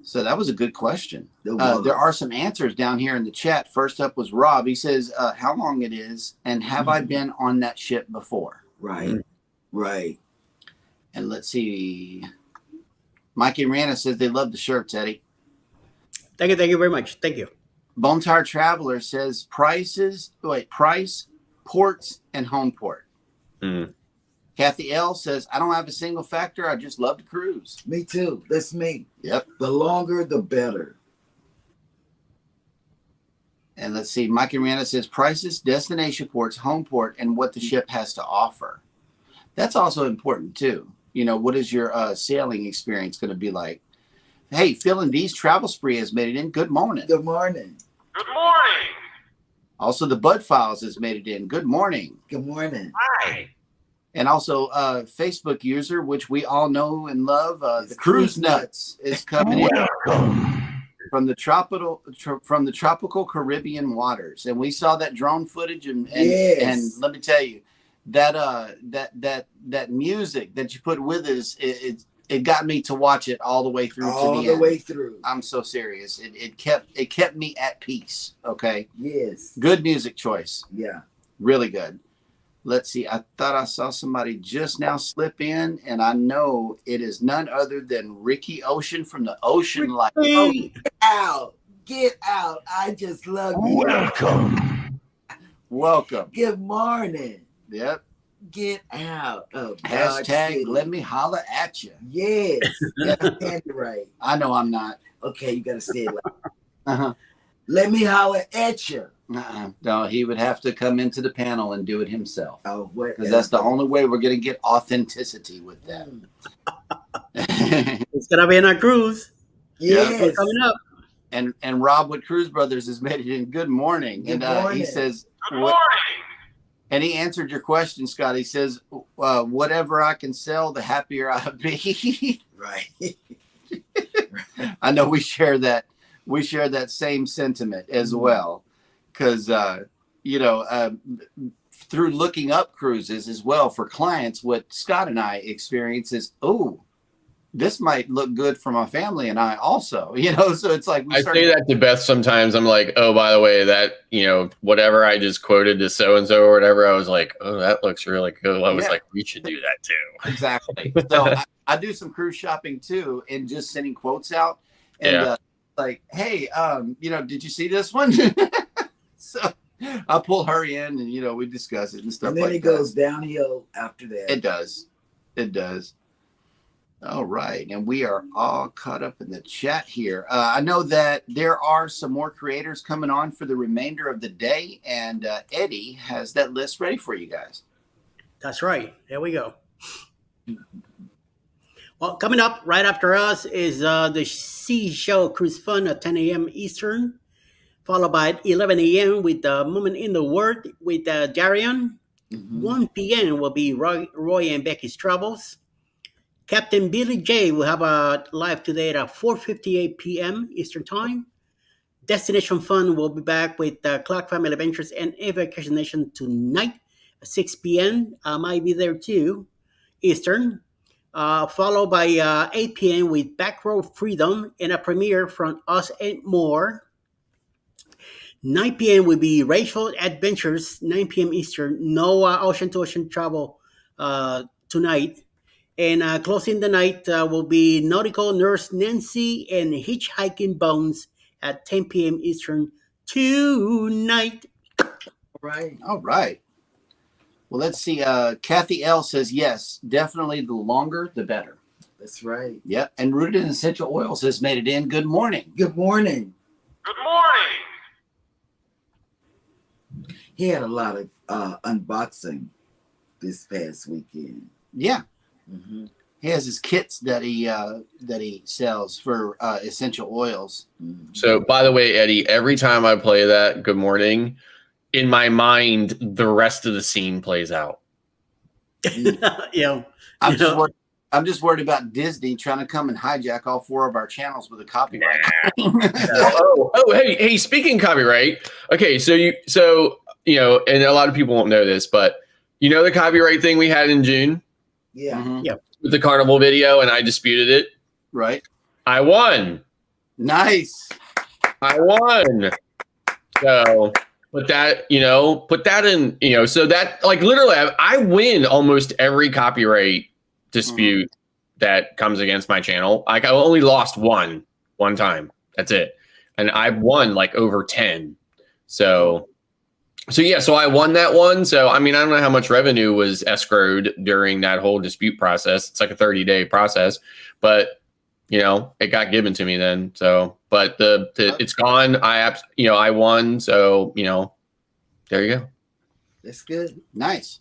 So that was a good question. There was. There are some answers down here in the chat. First up was Rob. He says, how long it is, and have I been on that ship before? Right. Right. And let's see. Mikey Rana says they love the shirts, Eddie. Thank you very much. Thank you. Bone Tired Traveler says price, ports, and home port. Kathy L says, I don't have a single factor. I just love to cruise. Me too. That's me. Yep. The longer, the better. And let's see. Mikey Rana says prices, destination ports, home port, and what the ship has to offer. That's also important too. You know, what is your sailing experience going to be like? Hey, Phil and D's Travel Spree has made it in. Good morning. Good morning. Good morning. Also, the Bud Files has made it in. Good morning. Good morning. Hi. And also, Facebook user, which we all know and love, It's the Cruise Cruise Nuts is coming in from the tropical Caribbean waters. And we saw that drone footage, and Yes. let me tell you, that music that you put with it, it got me to watch it all the way through All to the the end. way through. I'm so serious. It kept me at peace. Okay. Yes. Good music choice. Yeah. Really good. Let's see. I thought I saw somebody just now slip in, and I know it is none other than Ricky Ocean from the Ocean Light. Oh, get out. I just love you. Welcome. Good morning. Yep. Get out of Dodge Hashtag City. let me holler at you. Yes. You gotta stand it right. I know I'm not. Okay, you gotta say it like, Uh-huh. let me holler at you. No, he would have to come into the panel and do it himself. Oh, what? Because that's the only way we're going to get authenticity with that. It's gonna be on a cruise. Yes. Coming up. And Rob with Cruise Brothers has made it in. Good morning. Good And morning. he says, Good morning. and he answered your question, Scott. He says, whatever I can sell, the happier I'll be. Right. I know we share that same sentiment as well. Because, through looking up cruises as well for clients, what Scott and I experience is, this might look good for my family and I also, so it's like I say that to Beth sometimes. I'm like, oh, by the way, that, whatever I just quoted to so-and-so or whatever, I was like, oh, that looks really cool. I was like, we should do that too. Exactly. So I do some cruise shopping too, and just sending quotes out and like, hey, did you see this one? So I pull her in and, we discuss it and stuff And then like it that. goes downhill after that. It does. It does. All right. And we are all caught up in the chat here. I know that there are some more creators coming on for the remainder of the day. And Eddie has that list ready for you guys. That's right. There we go. Well, coming up right after us is the Sea Show Cruise Fun at 10 a.m. Eastern, followed by 11 a.m. with the Moment in the Word with Darian. 1 p.m. will be Roy and Becky's Travels. Captain Billy J will have a live today at 4:58 p.m. Eastern Time. Destination Fun will be back with Clark Family Adventures and Vacation Nation tonight at 6 p.m. I might be there too, Eastern. Followed by 8 p.m. with Back Row Freedom and a premiere from Us and More. 9 p.m. will be Rachel Adventures, 9 p.m. Eastern. No ocean to ocean travel tonight. And closing the night will be Nautical Nurse Nancy and Hitchhiking Bones at 10 p.m. Eastern tonight. Right. All right. Well, let's see. Kathy L says, yes, definitely the longer, the better. That's right. Yep. And Rooted in Essential Oils has made it in. Good morning. Good morning. Good morning. He had a lot of unboxing this past weekend. Yeah. Mm-hmm. He has his kits that he sells for essential oils. Mm-hmm. So, by the way, Eddie, every time I play that Good Morning, in my mind, the rest of the scene plays out. Yeah. I'm just worried about Disney trying to come and hijack all 4 of our channels with a copyright. Hey, speaking copyright. Okay, so you know, and a lot of people won't know this, but you know the copyright thing we had in June Yeah. Mhm. with the carnival video, and I disputed it. Right. I won. Nice. I won. So put that in, so that, like, literally I win almost every copyright dispute that comes against my channel. Like, I only lost one time. That's it. And I've won like over 10. So I won that one. So, I mean, I don't know how much revenue was escrowed during that whole dispute process. It's like a 30-day process, but it got given to me then. So, but it's gone. I won. So, there you go. That's good. Nice.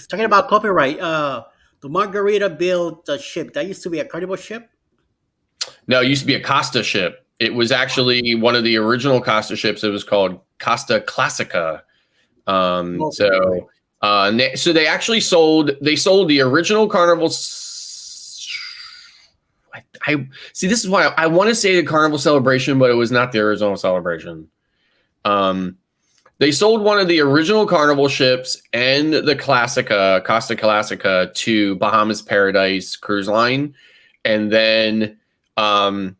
Talking about copyright, the Margarita built a ship that used to be a Carnival ship. No, it used to be a Costa ship. It was actually one of the original Costa ships. It was called Costa Classica. So they actually sold the original Carnival. I see. This is why I want to say the Carnival Celebration, but it was not the original Celebration. They sold one of the original Carnival ships and the Classica, Costa Classica, to Bahamas Paradise Cruise Line, and then so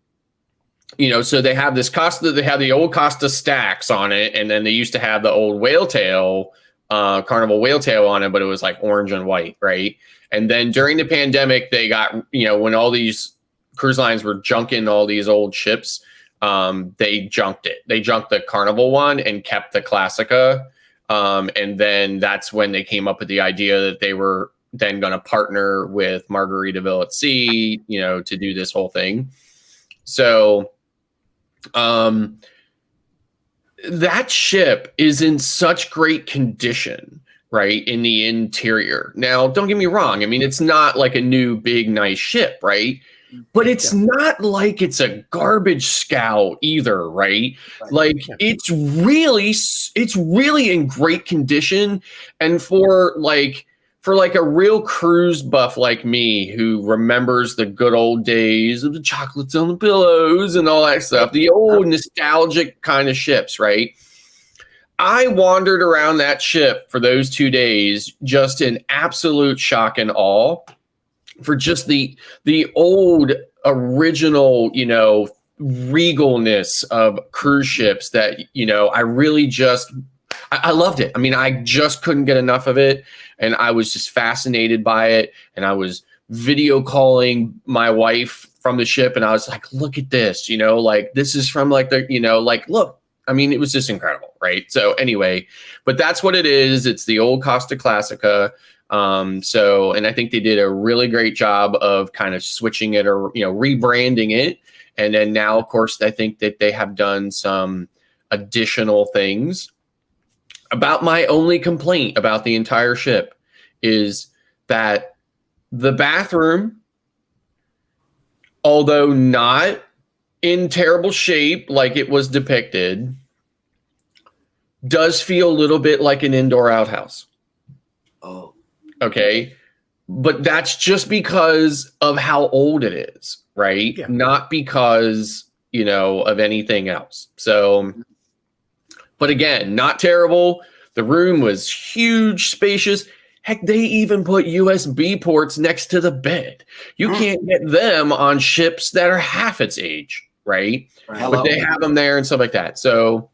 they have this Costa. They have the old Costa Stacks on it, and then they used to have the old Whale Tail, Carnival Whale Tail on it, but it was like orange and white, right? And then during the pandemic, they got when all these cruise lines were junking all these old ships. They junked it. They junked the Carnival one and kept the Classica. And then that's when they came up with the idea that they were then going to partner with Margaritaville at Sea, to do this whole thing. So, that ship is in such great condition, right, in the interior. Now, don't get me wrong. I mean, it's not like a new, big, nice ship, right? But it's not like it's a garbage scow either, right? Like, it's really in great condition. And for a real cruise buff like me, who remembers the good old days of the chocolates on the pillows and all that stuff, the old nostalgic kind of ships, right? I wandered around that ship for those 2 days just in absolute shock and awe for just the old original, regalness of cruise ships that, I really I loved it. I mean, I just couldn't get enough of it. And I was just fascinated by it. And I was video calling my wife from the ship. And I was like, look at this, this is from look, I mean, it was just incredible. Right. So anyway, but that's what it is. It's the old Costa Classica. And I think they did a really great job of kind of switching it or, rebranding it. And then now, of course, I think that they have done some additional things. About my only complaint about the entire ship is that the bathroom, although not in terrible shape like it was depicted, does feel a little bit like an indoor outhouse. Oh. Okay. But that's just because of how old it is, right? Yeah. Not because, of anything else. So, but again, not terrible. The room was huge, spacious. Heck, they even put USB ports next to the bed. You can't get them on ships that are half its age, right? But they have them there and stuff like that. So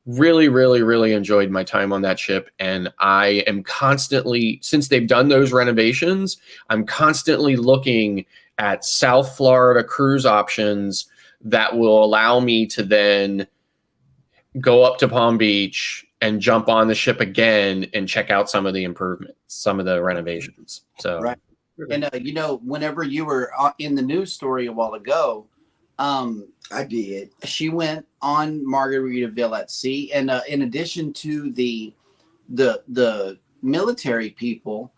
really, really, really enjoyed my time on that ship. And I am constantly, since they've done those renovations, I'm constantly looking at South Florida cruise options that will allow me to then go up to Palm Beach and jump on the ship again and check out some of the improvements, some of the renovations. So, right. And, whenever you were in the news story a while ago, I did. She went on Margaritaville at Sea, and in addition to the military people,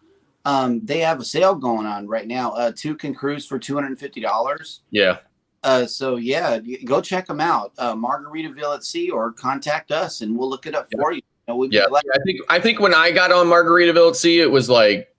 they have a sale going on right now. Two can cruise for $250. Yeah. So yeah, go check them out. Margaritaville at Sea, or contact us and we'll look it up for you. We'd be glad. I think when I got on Margaritaville at Sea, it was like,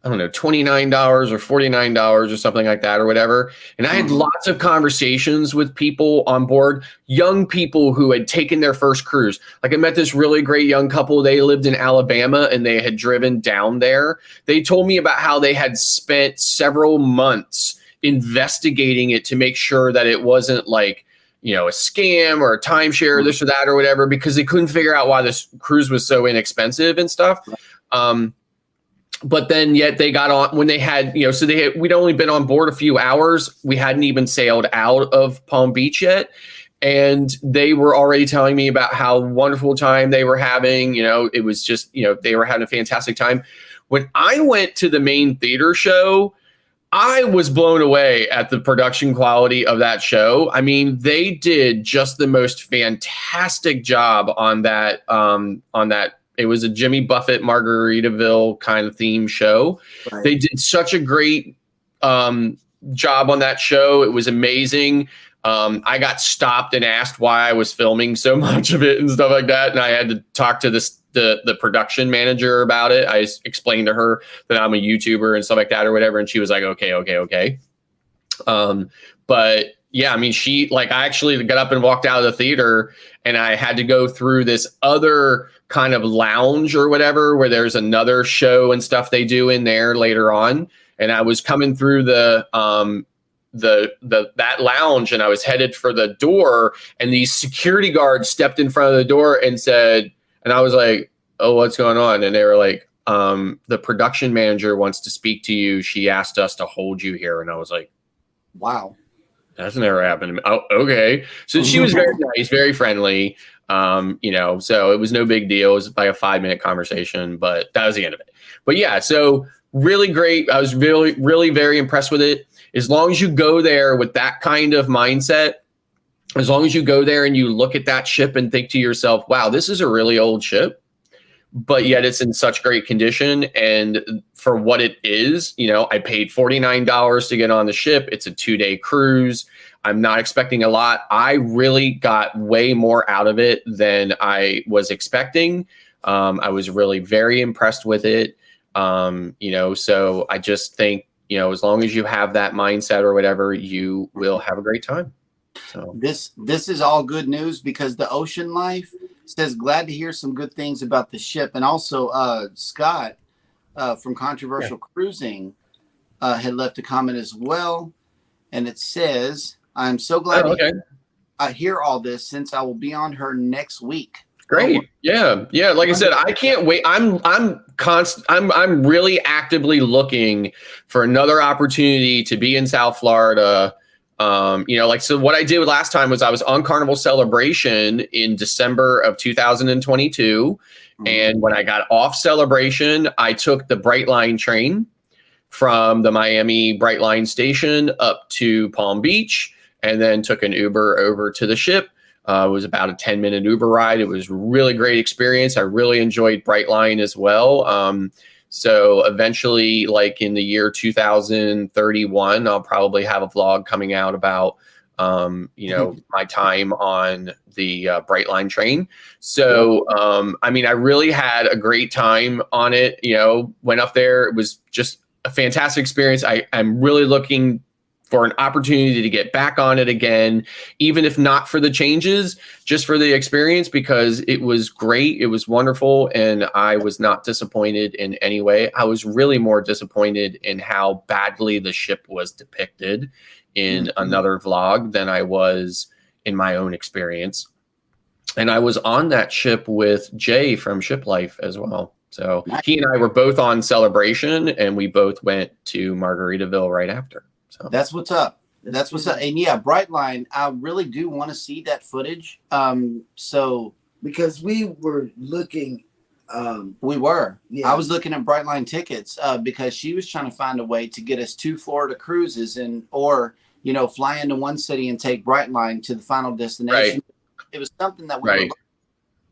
I don't know, $29 or $49 or something like that or whatever. And I had lots of conversations with people on board, young people who had taken their first cruise. Like I met this really great young couple. They lived in Alabama and they had driven down there. They told me about how they had spent several months investigating it to make sure that it wasn't like, a scam or a timeshare, this or that or whatever, because they couldn't figure out why this cruise was so inexpensive and stuff. But then yet they got on when they had, we'd only been on board a few hours. We hadn't even sailed out of Palm Beach yet. And they were already telling me about how wonderful time they were having. It was just, they were having a fantastic time. When I went to the main theater show, I was blown away at the production quality of that show. I mean, they did just the most fantastic job on that. It was a Jimmy Buffett Margaritaville kind of theme show. Right. They did such a great job on that show. It was amazing. I got stopped and asked why I was filming so much of it and stuff like that. And I had to talk to the production manager about it. I explained to her that I'm a YouTuber and stuff like that or whatever. And she was like, okay. But yeah, I mean, I actually got up and walked out of the theater and I had to go through this other kind of lounge or whatever, where there's another show and stuff they do in there later on. And I was coming through that lounge and I was headed for the door, and these security guards stepped in front of the door and said, and I was like, oh, what's going on? And they were like, the production manager wants to speak to you. She asked us to hold you here. And I was like, wow, that's never happened to me. Oh, okay. So she was very nice, very friendly. So it was no big deal. It was like a 5-minute conversation, but that was the end of it. But yeah, so really great. I was really, really very impressed with it. As long as you go there with that kind of mindset, as long as you go there and you look at that ship and think to yourself, wow, this is a really old ship, but yet it's in such great condition. And for what it is, I paid $49 to get on the ship. It's a 2-day cruise. I'm not expecting a lot. I really got way more out of it than I was expecting. I was really very impressed with it. So I just think, as long as you have that mindset or whatever, you will have a great time. So this is all good news, because the Ocean Life says, glad to hear some good things about the ship. And also Scott from Controversial Cruising had left a comment as well. And it says, I'm so glad I hear all this, since I will be on her next week. Great. Yeah. Like I said, I can't wait. I'm really actively looking for another opportunity to be in South Florida. So what I did last time was I was on Carnival Celebration in December of 2022. Mm-hmm. And when I got off Celebration, I took the Brightline train from the Miami Brightline station up to Palm Beach, and then took an Uber over to the ship. It was about a 10-minute Uber ride. It was a really great experience. I really enjoyed Brightline as well. So eventually, like in the year 2031, I'll probably have a vlog coming out about, my time on the Brightline train. So, I really had a great time on it. Went up there. It was just a fantastic experience. I'm really looking for an opportunity to get back on it again, even if not for the changes, just for the experience, because it was great. It was wonderful. And I was not disappointed in any way. I was really more disappointed in how badly the ship was depicted in another vlog than I was in my own experience. And I was on that ship with Jay from Ship Life as well. So he and I were both on Celebration, and we both went to Margaritaville right after. So that's what's up. And yeah, Brightline, I really do want to see that footage. Because we were looking, I was looking at Brightline tickets because she was trying to find a way to get us 2 Florida cruises, or fly into one city and take Brightline to the final destination. Right. It was something that we were,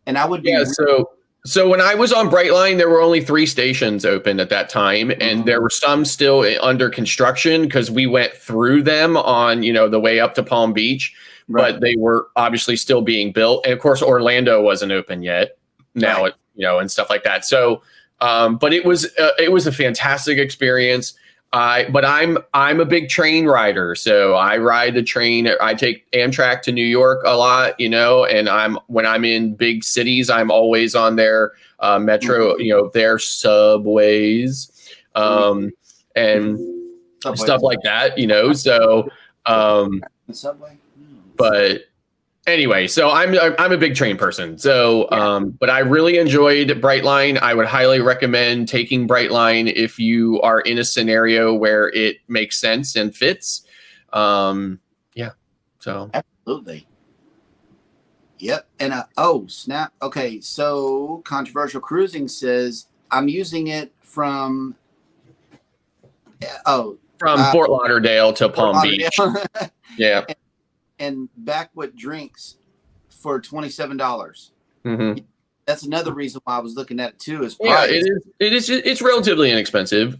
and I would be. Yeah. So So when I was on Brightline, there were only 3 stations open at that time, and there were some still under construction because we went through them on, the way up to Palm Beach, but they were obviously still being built. And of course, Orlando wasn't open yet now, and stuff like that. So, but it was a fantastic experience. But I'm a big train rider, so I ride the train. I take Amtrak to New York a lot, and when I'm in big cities, I'm always on their metro, their subways, and stuff like that, So, The subway. but anyway, so I'm a big train person. So, but I really enjoyed Brightline. I would highly recommend taking Brightline if you are in a scenario where it makes sense and fits. So Absolutely. Yep. And oh snap. Okay, so Controversial Cruising says I'm using it from Fort Lauderdale to Palm Beach. Yeah. And Backwood Drinks for $27. Mm-hmm. That's another reason why I was looking at it too. Is Yeah, price. it's relatively inexpensive.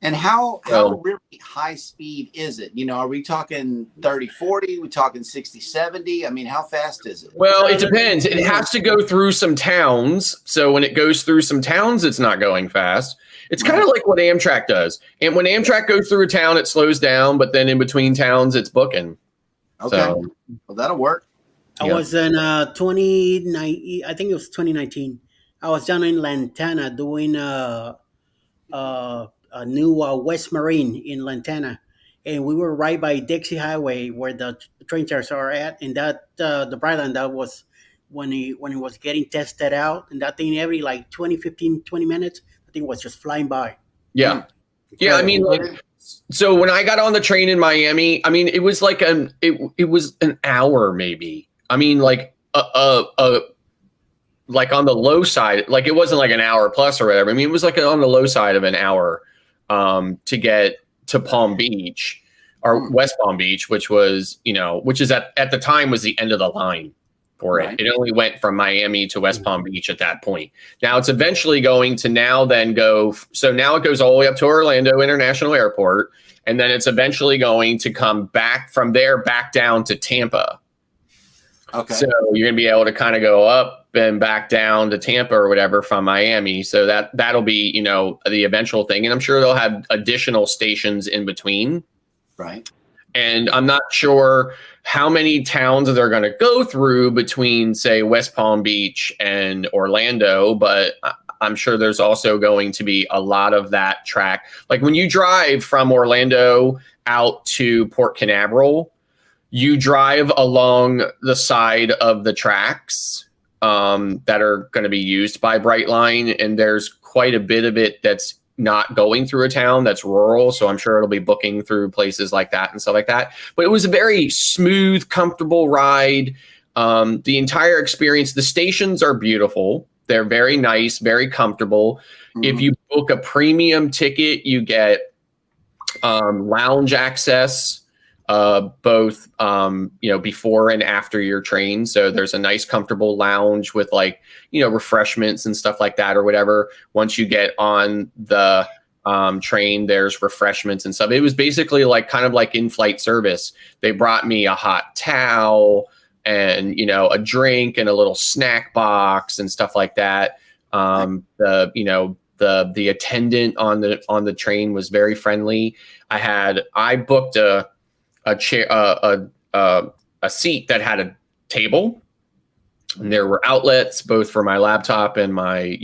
And how really high speed is it? Are we talking 30, 40? We talking 60, 70? I mean, how fast is it? Well, it depends. It has to go through some towns. So when it goes through some towns, it's not going fast. It's kind of like what Amtrak does. And when Amtrak goes through a town, it slows down. But then in between towns, it's booking. Okay. So, well, that'll work. I was in 2019. I think it was 2019. I was down in Lantana doing a new West Marine in Lantana, and we were right by Dixie Highway where the train tracks are at, and that the Brightline, that was when it was getting tested out, and that thing every like 20 minutes, I think was just flying by. yeah. Yeah, I mean, so when I got on the train in Miami, I mean, it was like it was an hour maybe. I mean, like like on the low side, like it wasn't like an hour plus or whatever. I mean, it was like on the low side of an hour to get to Palm Beach or West Palm Beach, which was, which is at the time was the end of the line for it. It only went from Miami to West Palm Beach at that point. Now it's eventually going to now it goes all the way up to Orlando International Airport. And then it's eventually going to come back from there back down to Tampa. Okay. So you're going to be able to kind of go up and back down to Tampa or whatever from Miami. So that'll be, the eventual thing. And I'm sure they'll have additional stations in between. Right. And I'm not sure how many towns they're going to go through between, say, West Palm Beach and Orlando, but I'm sure there's also going to be a lot of that track. Like when you drive from Orlando out to Port Canaveral, you drive along the side of the tracks that are going to be used by Brightline, and there's quite a bit of it that's not going through a town that's rural. So I'm sure it'll be booking through places like that and stuff like that. But it was a very smooth, comfortable ride. The entire experience, the stations are beautiful. They're very nice, very comfortable. Mm-hmm. If you book a premium ticket, you get lounge access, both before and after your train. So there's a nice, comfortable lounge with refreshments and stuff like that or whatever. Once you get on the train, there's refreshments and stuff. It was basically kind of like in-flight service. They brought me a hot towel and a drink and a little snack box and stuff like that. The attendant on the train was very friendly. I booked a chair, a seat that had a table, and there were outlets both for my laptop and my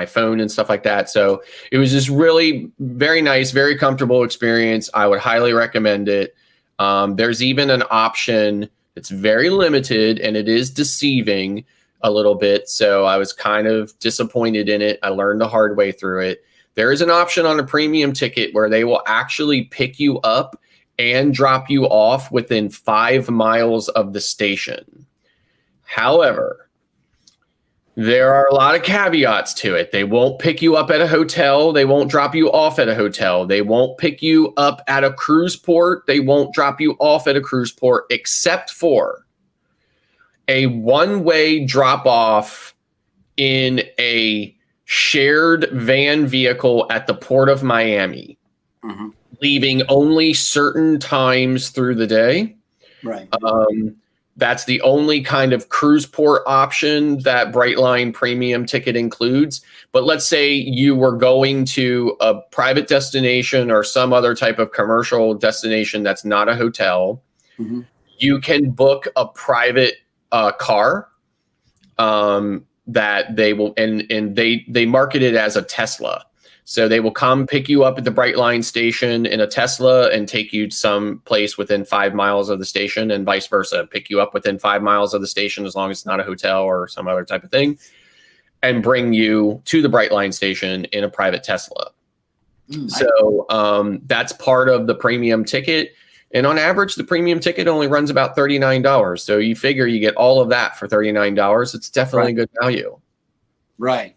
phone and stuff like that. So it was just really very nice, very comfortable experience. I would highly recommend it. There's even an option that's very limited, and it is deceiving a little bit. So I was kind of disappointed in it. I learned the hard way through it. There is an option on a premium ticket where they will actually pick you up and drop you off within 5 miles of the station. However, there are a lot of caveats to it. They won't pick you up at a hotel. They won't drop you off at a hotel. They won't pick you up at a cruise port. They won't drop you off at a cruise port, except for a one-way drop-off in a shared van vehicle at the Port of Miami, leaving only certain times through the day. Right. That's the only kind of cruise port option that Brightline premium ticket includes. But let's say you were going to a private destination or some other type of commercial destination that's not a hotel. You can book a private car that they will, and they market it as a Tesla. So they will come pick you up at the Brightline station in a Tesla and take you some place within 5 miles of the station, and vice versa, pick you up within 5 miles of the station as long as it's not a hotel or some other type of thing, and bring you to the Brightline station in a private Tesla. So that's part of the premium ticket. And on average, the premium ticket only runs about $39. So you figure you get all of that for $39. It's definitely a good value. Right.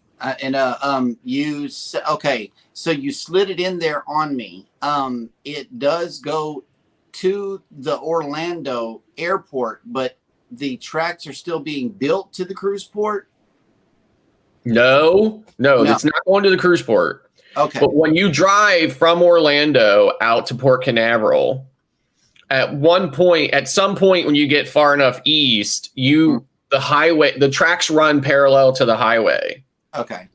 Okay, so you slid it in there on me. It does go to the Orlando airport, but the tracks are still being built to the cruise port. No, it's not going to the cruise port. Okay. But when you drive from Orlando out to Port Canaveral, at some point when you get far enough east, the tracks run parallel to the highway. Okay.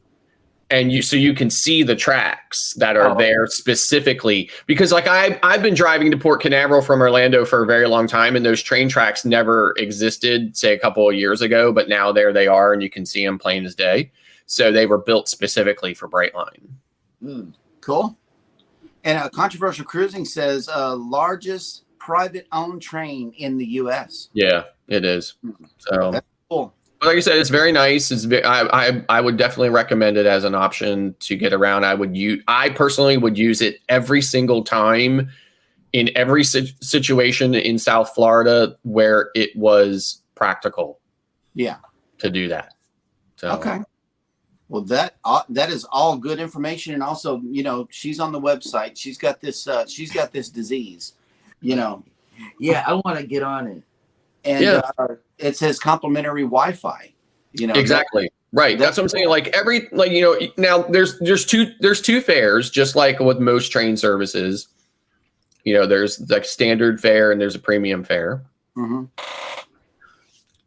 And you can see the tracks that are there specifically, because like I've been driving to Port Canaveral from Orlando for a very long time, and those train tracks never existed, say a couple of years ago, but now there they are, and you can see them plain as day. So they were built specifically for Brightline. Cool. And Controversial Cruising says largest private owned train in the U.S. Yeah, it is. So that's cool. Like I said, it's very nice. I would definitely recommend it as an option to get around. I personally would use it every single time in every situation in South Florida where it was practical. Yeah, to do that. So. Okay. Well, that is all good information, and also, she's on the website. She's got this disease, Yeah, I want to get on it. And it says complimentary Wi-Fi. Exactly. Right. That's what I'm saying. Now there's two fares, just like with most train services. There's like standard fare and there's a premium fare.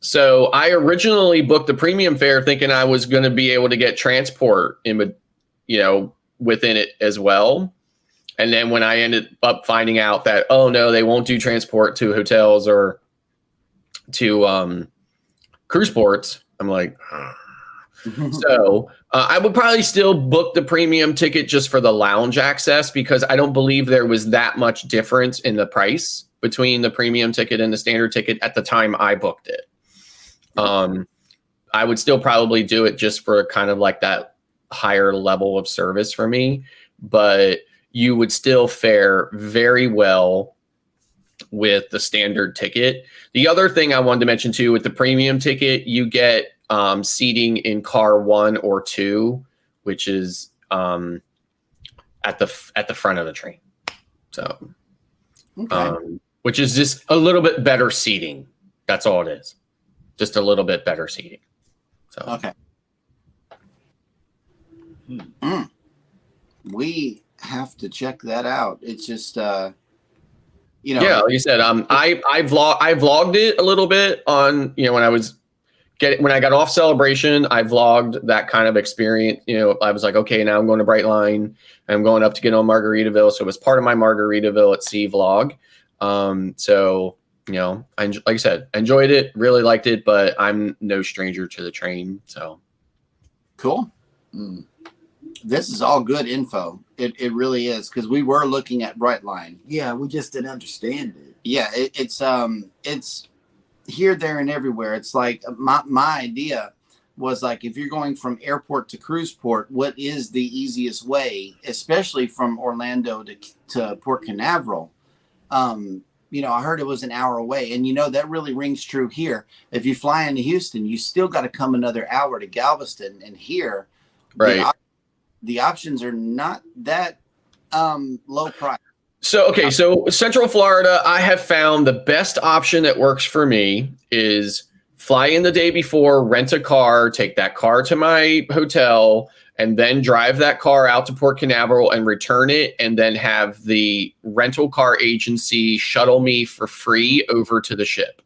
So I originally booked the premium fare thinking I was going to be able to get transport within it as well. And then when I ended up finding out that, oh no, they won't do transport to hotels or to cruise ports, I'm like, so I would probably still book the premium ticket just for the lounge access, because I don't believe there was that much difference in the price between the premium ticket and the standard ticket at the time I booked it. I would still probably do it just for kind of like that higher level of service for me, but you would still fare very well with the standard ticket. The other thing I wanted to mention too, with the premium ticket, you get seating in car 1 or 2, which is at the front of the train. So, which is just a little bit better seating. That's all it is. Just a little bit better seating. So okay. We have to check that out. It's just yeah, like you said, I vlogged it a little bit on, when I got off Celebration, I vlogged that kind of experience. I was like, okay, now I'm going to Brightline. I'm going up to get on Margaritaville. So it was part of my Margaritaville at Sea vlog. So like I said, enjoyed it, really liked it, but I'm no stranger to the train. So cool. This is all good info. It really is, because we were looking at Brightline. Yeah, we just didn't understand it. Yeah, it's here, there, and everywhere. It's like my idea was like, if you're going from airport to cruise port, what is the easiest way, especially from Orlando to Port Canaveral? I heard it was an hour away, and that really rings true here. If you fly into Houston, you still got to come another hour to Galveston, and here, right, the options are not that low price. So Central Florida, I have found the best option that works for me is fly in the day before, rent a car, take that car to my hotel, and then drive that car out to Port Canaveral and return it, and then have the rental car agency shuttle me for free over to the ship.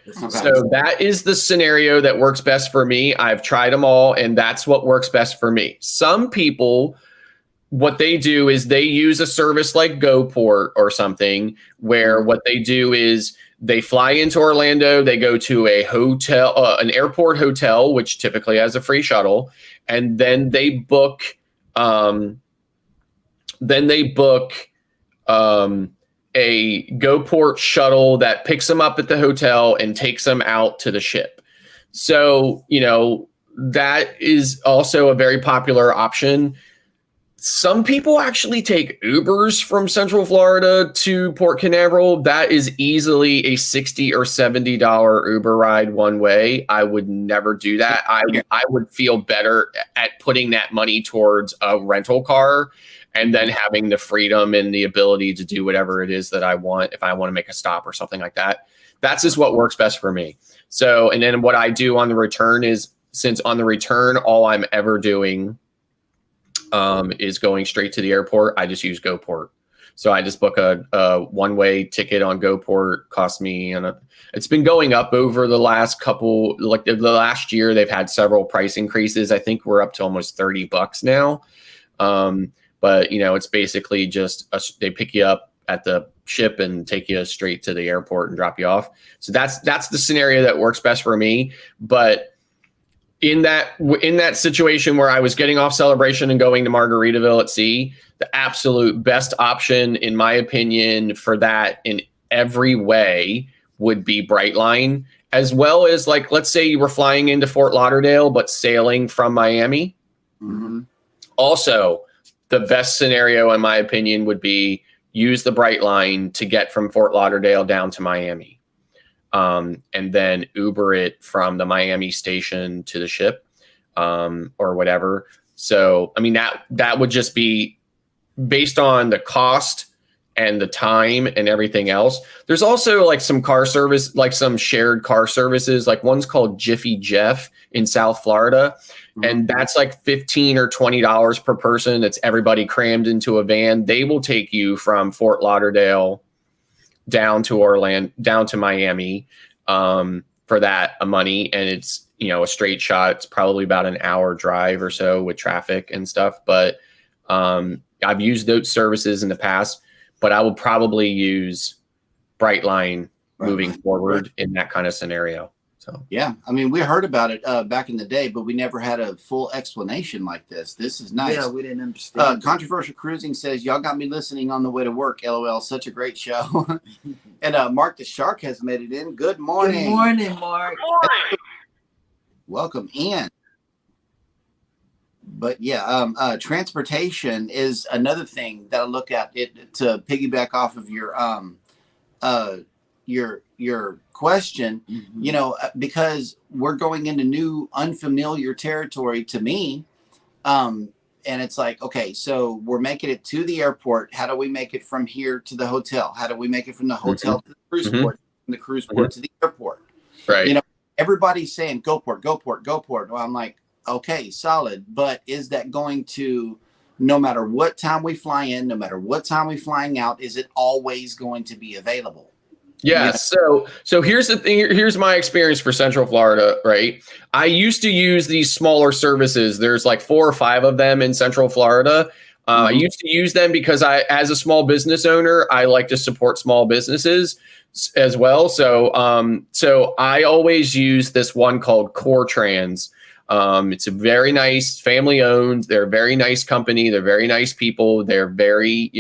Okay. So that is the scenario that works best for me. I've tried them all, and that's what works best for me. Some people, what they do is they use a service like GoPort or something, where what they do is they fly into Orlando, they go to a hotel, an airport hotel, which typically has a free shuttle, and then they book, a GoPort shuttle that picks them up at the hotel and takes them out to the ship. So, you know, that is also a very popular option. Some people actually take Ubers from Central Florida to Port Canaveral. That is easily a $60 or $70 Uber ride one way. I would never do that. I would feel better at putting that money towards a rental car and then having the freedom and the ability to do whatever it is that I want if I want to make a stop or something like that. That's just what works best for me. So, and then what I do on the return is, since on the return, all I'm ever doing is going straight to the airport, I just use GoPort. So I just book a one-way ticket on GoPort. Cost me, and it's been going up over the last couple, like the last year, they've had several price increases. I think we're up to almost $30 now. But you know, it's basically just they pick you up at the ship and take you straight to the airport and drop you off. So that's the scenario that works best for me. But in that situation where I was getting off Celebration and going to Margaritaville at sea, the absolute best option, in my opinion, for that in every way would be Brightline, as well as, like, let's say you were flying into Fort Lauderdale but sailing from Miami. Mm-hmm. Also, the best scenario, in my opinion, would be use the Brightline to get from Fort Lauderdale down to Miami. And then Uber it from the Miami station to the ship, or whatever. So, I mean, that would just be based on the cost and the time and everything else. There's also like some car service, like some shared car services, like one's called Jiffy Jeff in South Florida. And that's like $15 or $20 per person. It's everybody crammed into a van. They will take you from Fort Lauderdale down to Miami for that money. And it's, you know, a straight shot. It's probably about an hour drive or so with traffic and stuff. But I've used those services in the past, but I will probably use Brightline moving forward in that kind of scenario. So yeah, I mean, we heard about it back in the day, but we never had a full explanation like this. This is nice. Yeah, we didn't understand. Controversial Cruising says, y'all got me listening on the way to work. LOL, such a great show. And Mark the Shark has made it in. Good morning. Good morning, Mark. Welcome in. But yeah, transportation is another thing that I look at it to piggyback off of your question, you know, because we're going into new unfamiliar territory to me. And it's like, okay, so we're making it to the airport. How do we make it from here to the hotel? How do we make it from the hotel to the cruise port, from the cruise port to the airport? right. You know, everybody's saying go port, go port, go port. Well, I'm like, okay, solid. But is that going to, no matter what time we fly in, no matter what time we're flying out, is it always going to be available? Yeah. So here's the thing. Here's my experience for Central Florida, right? I used to use these smaller services. There's like 4 or 5 of them in Central Florida. I used to use them because as a small business owner, I like to support small businesses as well. So I always use this one called Core Trans. It's a very nice, family owned. They're a very nice company. They're very nice people. They're very,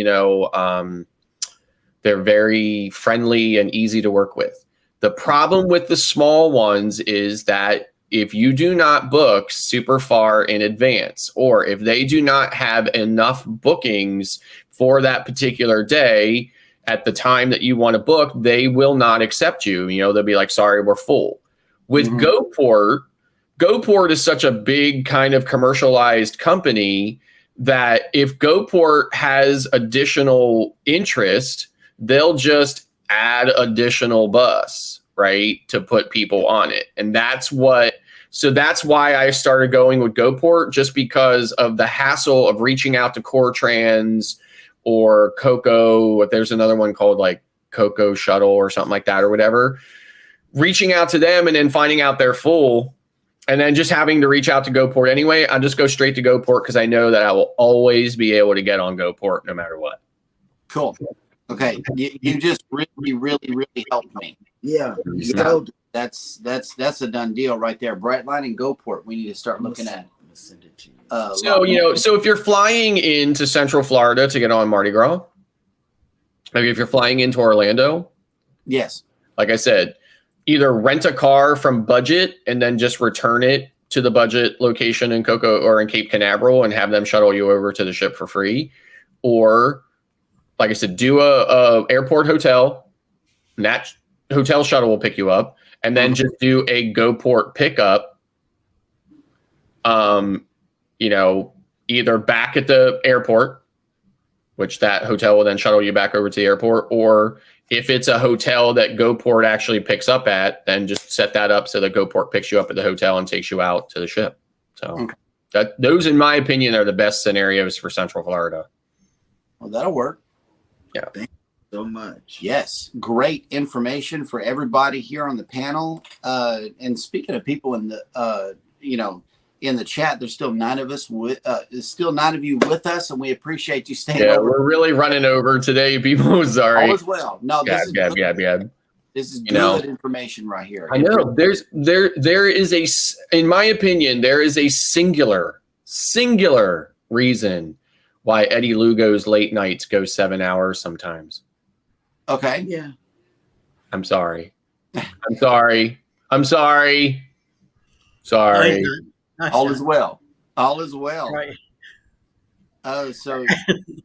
they're very friendly and easy to work with. The problem with the small ones is that if you do not book super far in advance, or if they do not have enough bookings for that particular day at the time that you want to book, they will not accept you. You know, they'll be like, sorry, we're full. With GoPort is such a big kind of commercialized company that if GoPort has additional interest, they'll just add additional bus, right, to put people on it. And that's why I started going with GoPort, just because of the hassle of reaching out to Coretrans or Coco. There's another one called like Coco Shuttle or something like that or whatever. Reaching out to them and then finding out they're full, and then just having to reach out to GoPort anyway. I'll just go straight to GoPort because I know that I will always be able to get on GoPort no matter what. Cool. Okay. You just really, really, really helped me. Yeah. So that's a done deal right there. Brightline and GoPort. We need to start looking at. Send it to you. So if you're flying into Central Florida to get on Mardi Gras, maybe if you're flying into Orlando, yes, like I said, either rent a car from Budget and then just return it to the Budget location in Coco or in Cape Canaveral and have them shuttle you over to the ship for free, or like I said, do a airport hotel, and that hotel shuttle will pick you up, and then just do a GoPort pickup. Either back at the airport, which that hotel will then shuttle you back over to the airport, or if it's a hotel that GoPort actually picks up at, then just set that up so that GoPort picks you up at the hotel and takes you out to the ship. So those, in my opinion, are the best scenarios for Central Florida. Well, that'll work. Yeah. Thank you so much. Yes. Great information for everybody here on the panel. And speaking of people in the, in the chat, there's still 9 of us still 9 of you with us, and we appreciate you staying over. We're really running over today, people. Sorry. All is well. No, this is good. This is good information right here. I know there is in my opinion, there is a singular reason why Eddie Lugo's late nights go 7 hours sometimes. Okay. Yeah. I'm sorry. Sorry. All is well. All is well. Right. So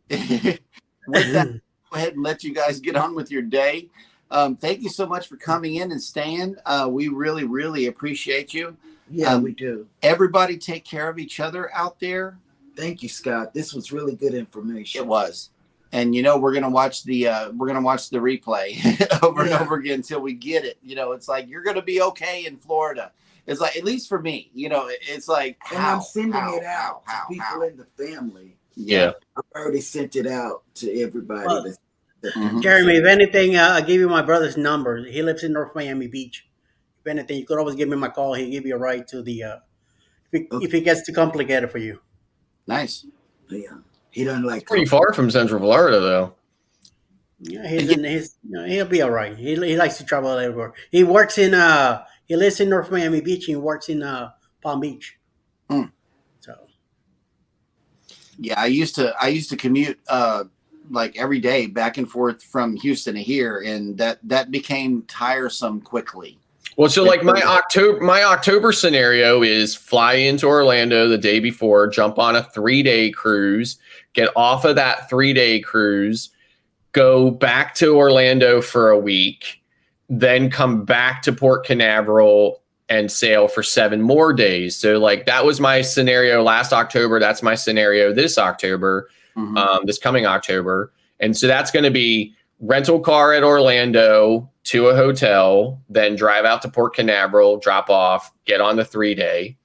with that, go ahead and let you guys get on with your day. Thank you so much for coming in and staying. We really, really appreciate you. Yeah, we do. Everybody take care of each other out there. Thank you, Scott. This was really good information. It was. And we're gonna watch the replay over and over again until we get it. It's like you're gonna be okay in Florida. It's like, at least for me, it's like, I'm sending it out to people in the family. Yeah. I've already sent it out to everybody. Jeremy, if anything, I'll give you my brother's number. He lives in North Miami Beach. If anything, you could always give me my call. He'll give you a ride to the, if it gets too complicated for you. Nice. Yeah. He doesn't like pretty far from Central Florida, though. Yeah, he'll be all right. He likes to travel everywhere. He works in, he lives in North Miami Beach and he works in Palm Beach. So. Yeah, I used to commute like every day back and forth from Houston to here, and that became tiresome quickly. Well, so like my October scenario is fly into Orlando the day before, jump on a 3-day cruise, get off of that 3-day cruise, go back to Orlando for a week, then come back to Port Canaveral and sail for 7 more days. So like that was my scenario last October. That's my scenario this October, this coming October. And so that's going to be rental car at Orlando to a hotel, then drive out to Port Canaveral, drop off, get on the 3-day,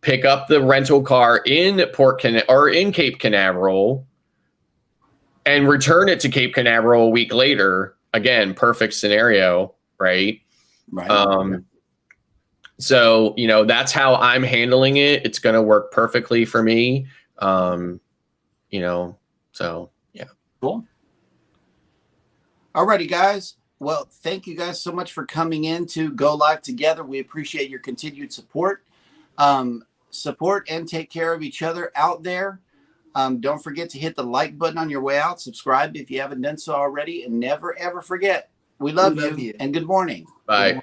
pick up the rental car in in Cape Canaveral, and return it to Cape Canaveral a week later. Again, perfect scenario, right? Right. So, that's how I'm handling it. It's going to work perfectly for me. So yeah. Cool. Alrighty, guys. Well, thank you guys so much for coming in to Go Live Together. We appreciate your continued support. Support and take care of each other out there. Don't forget to hit the like button on your way out. Subscribe if you haven't done so already. And never, ever forget, we love you. And good morning. Bye.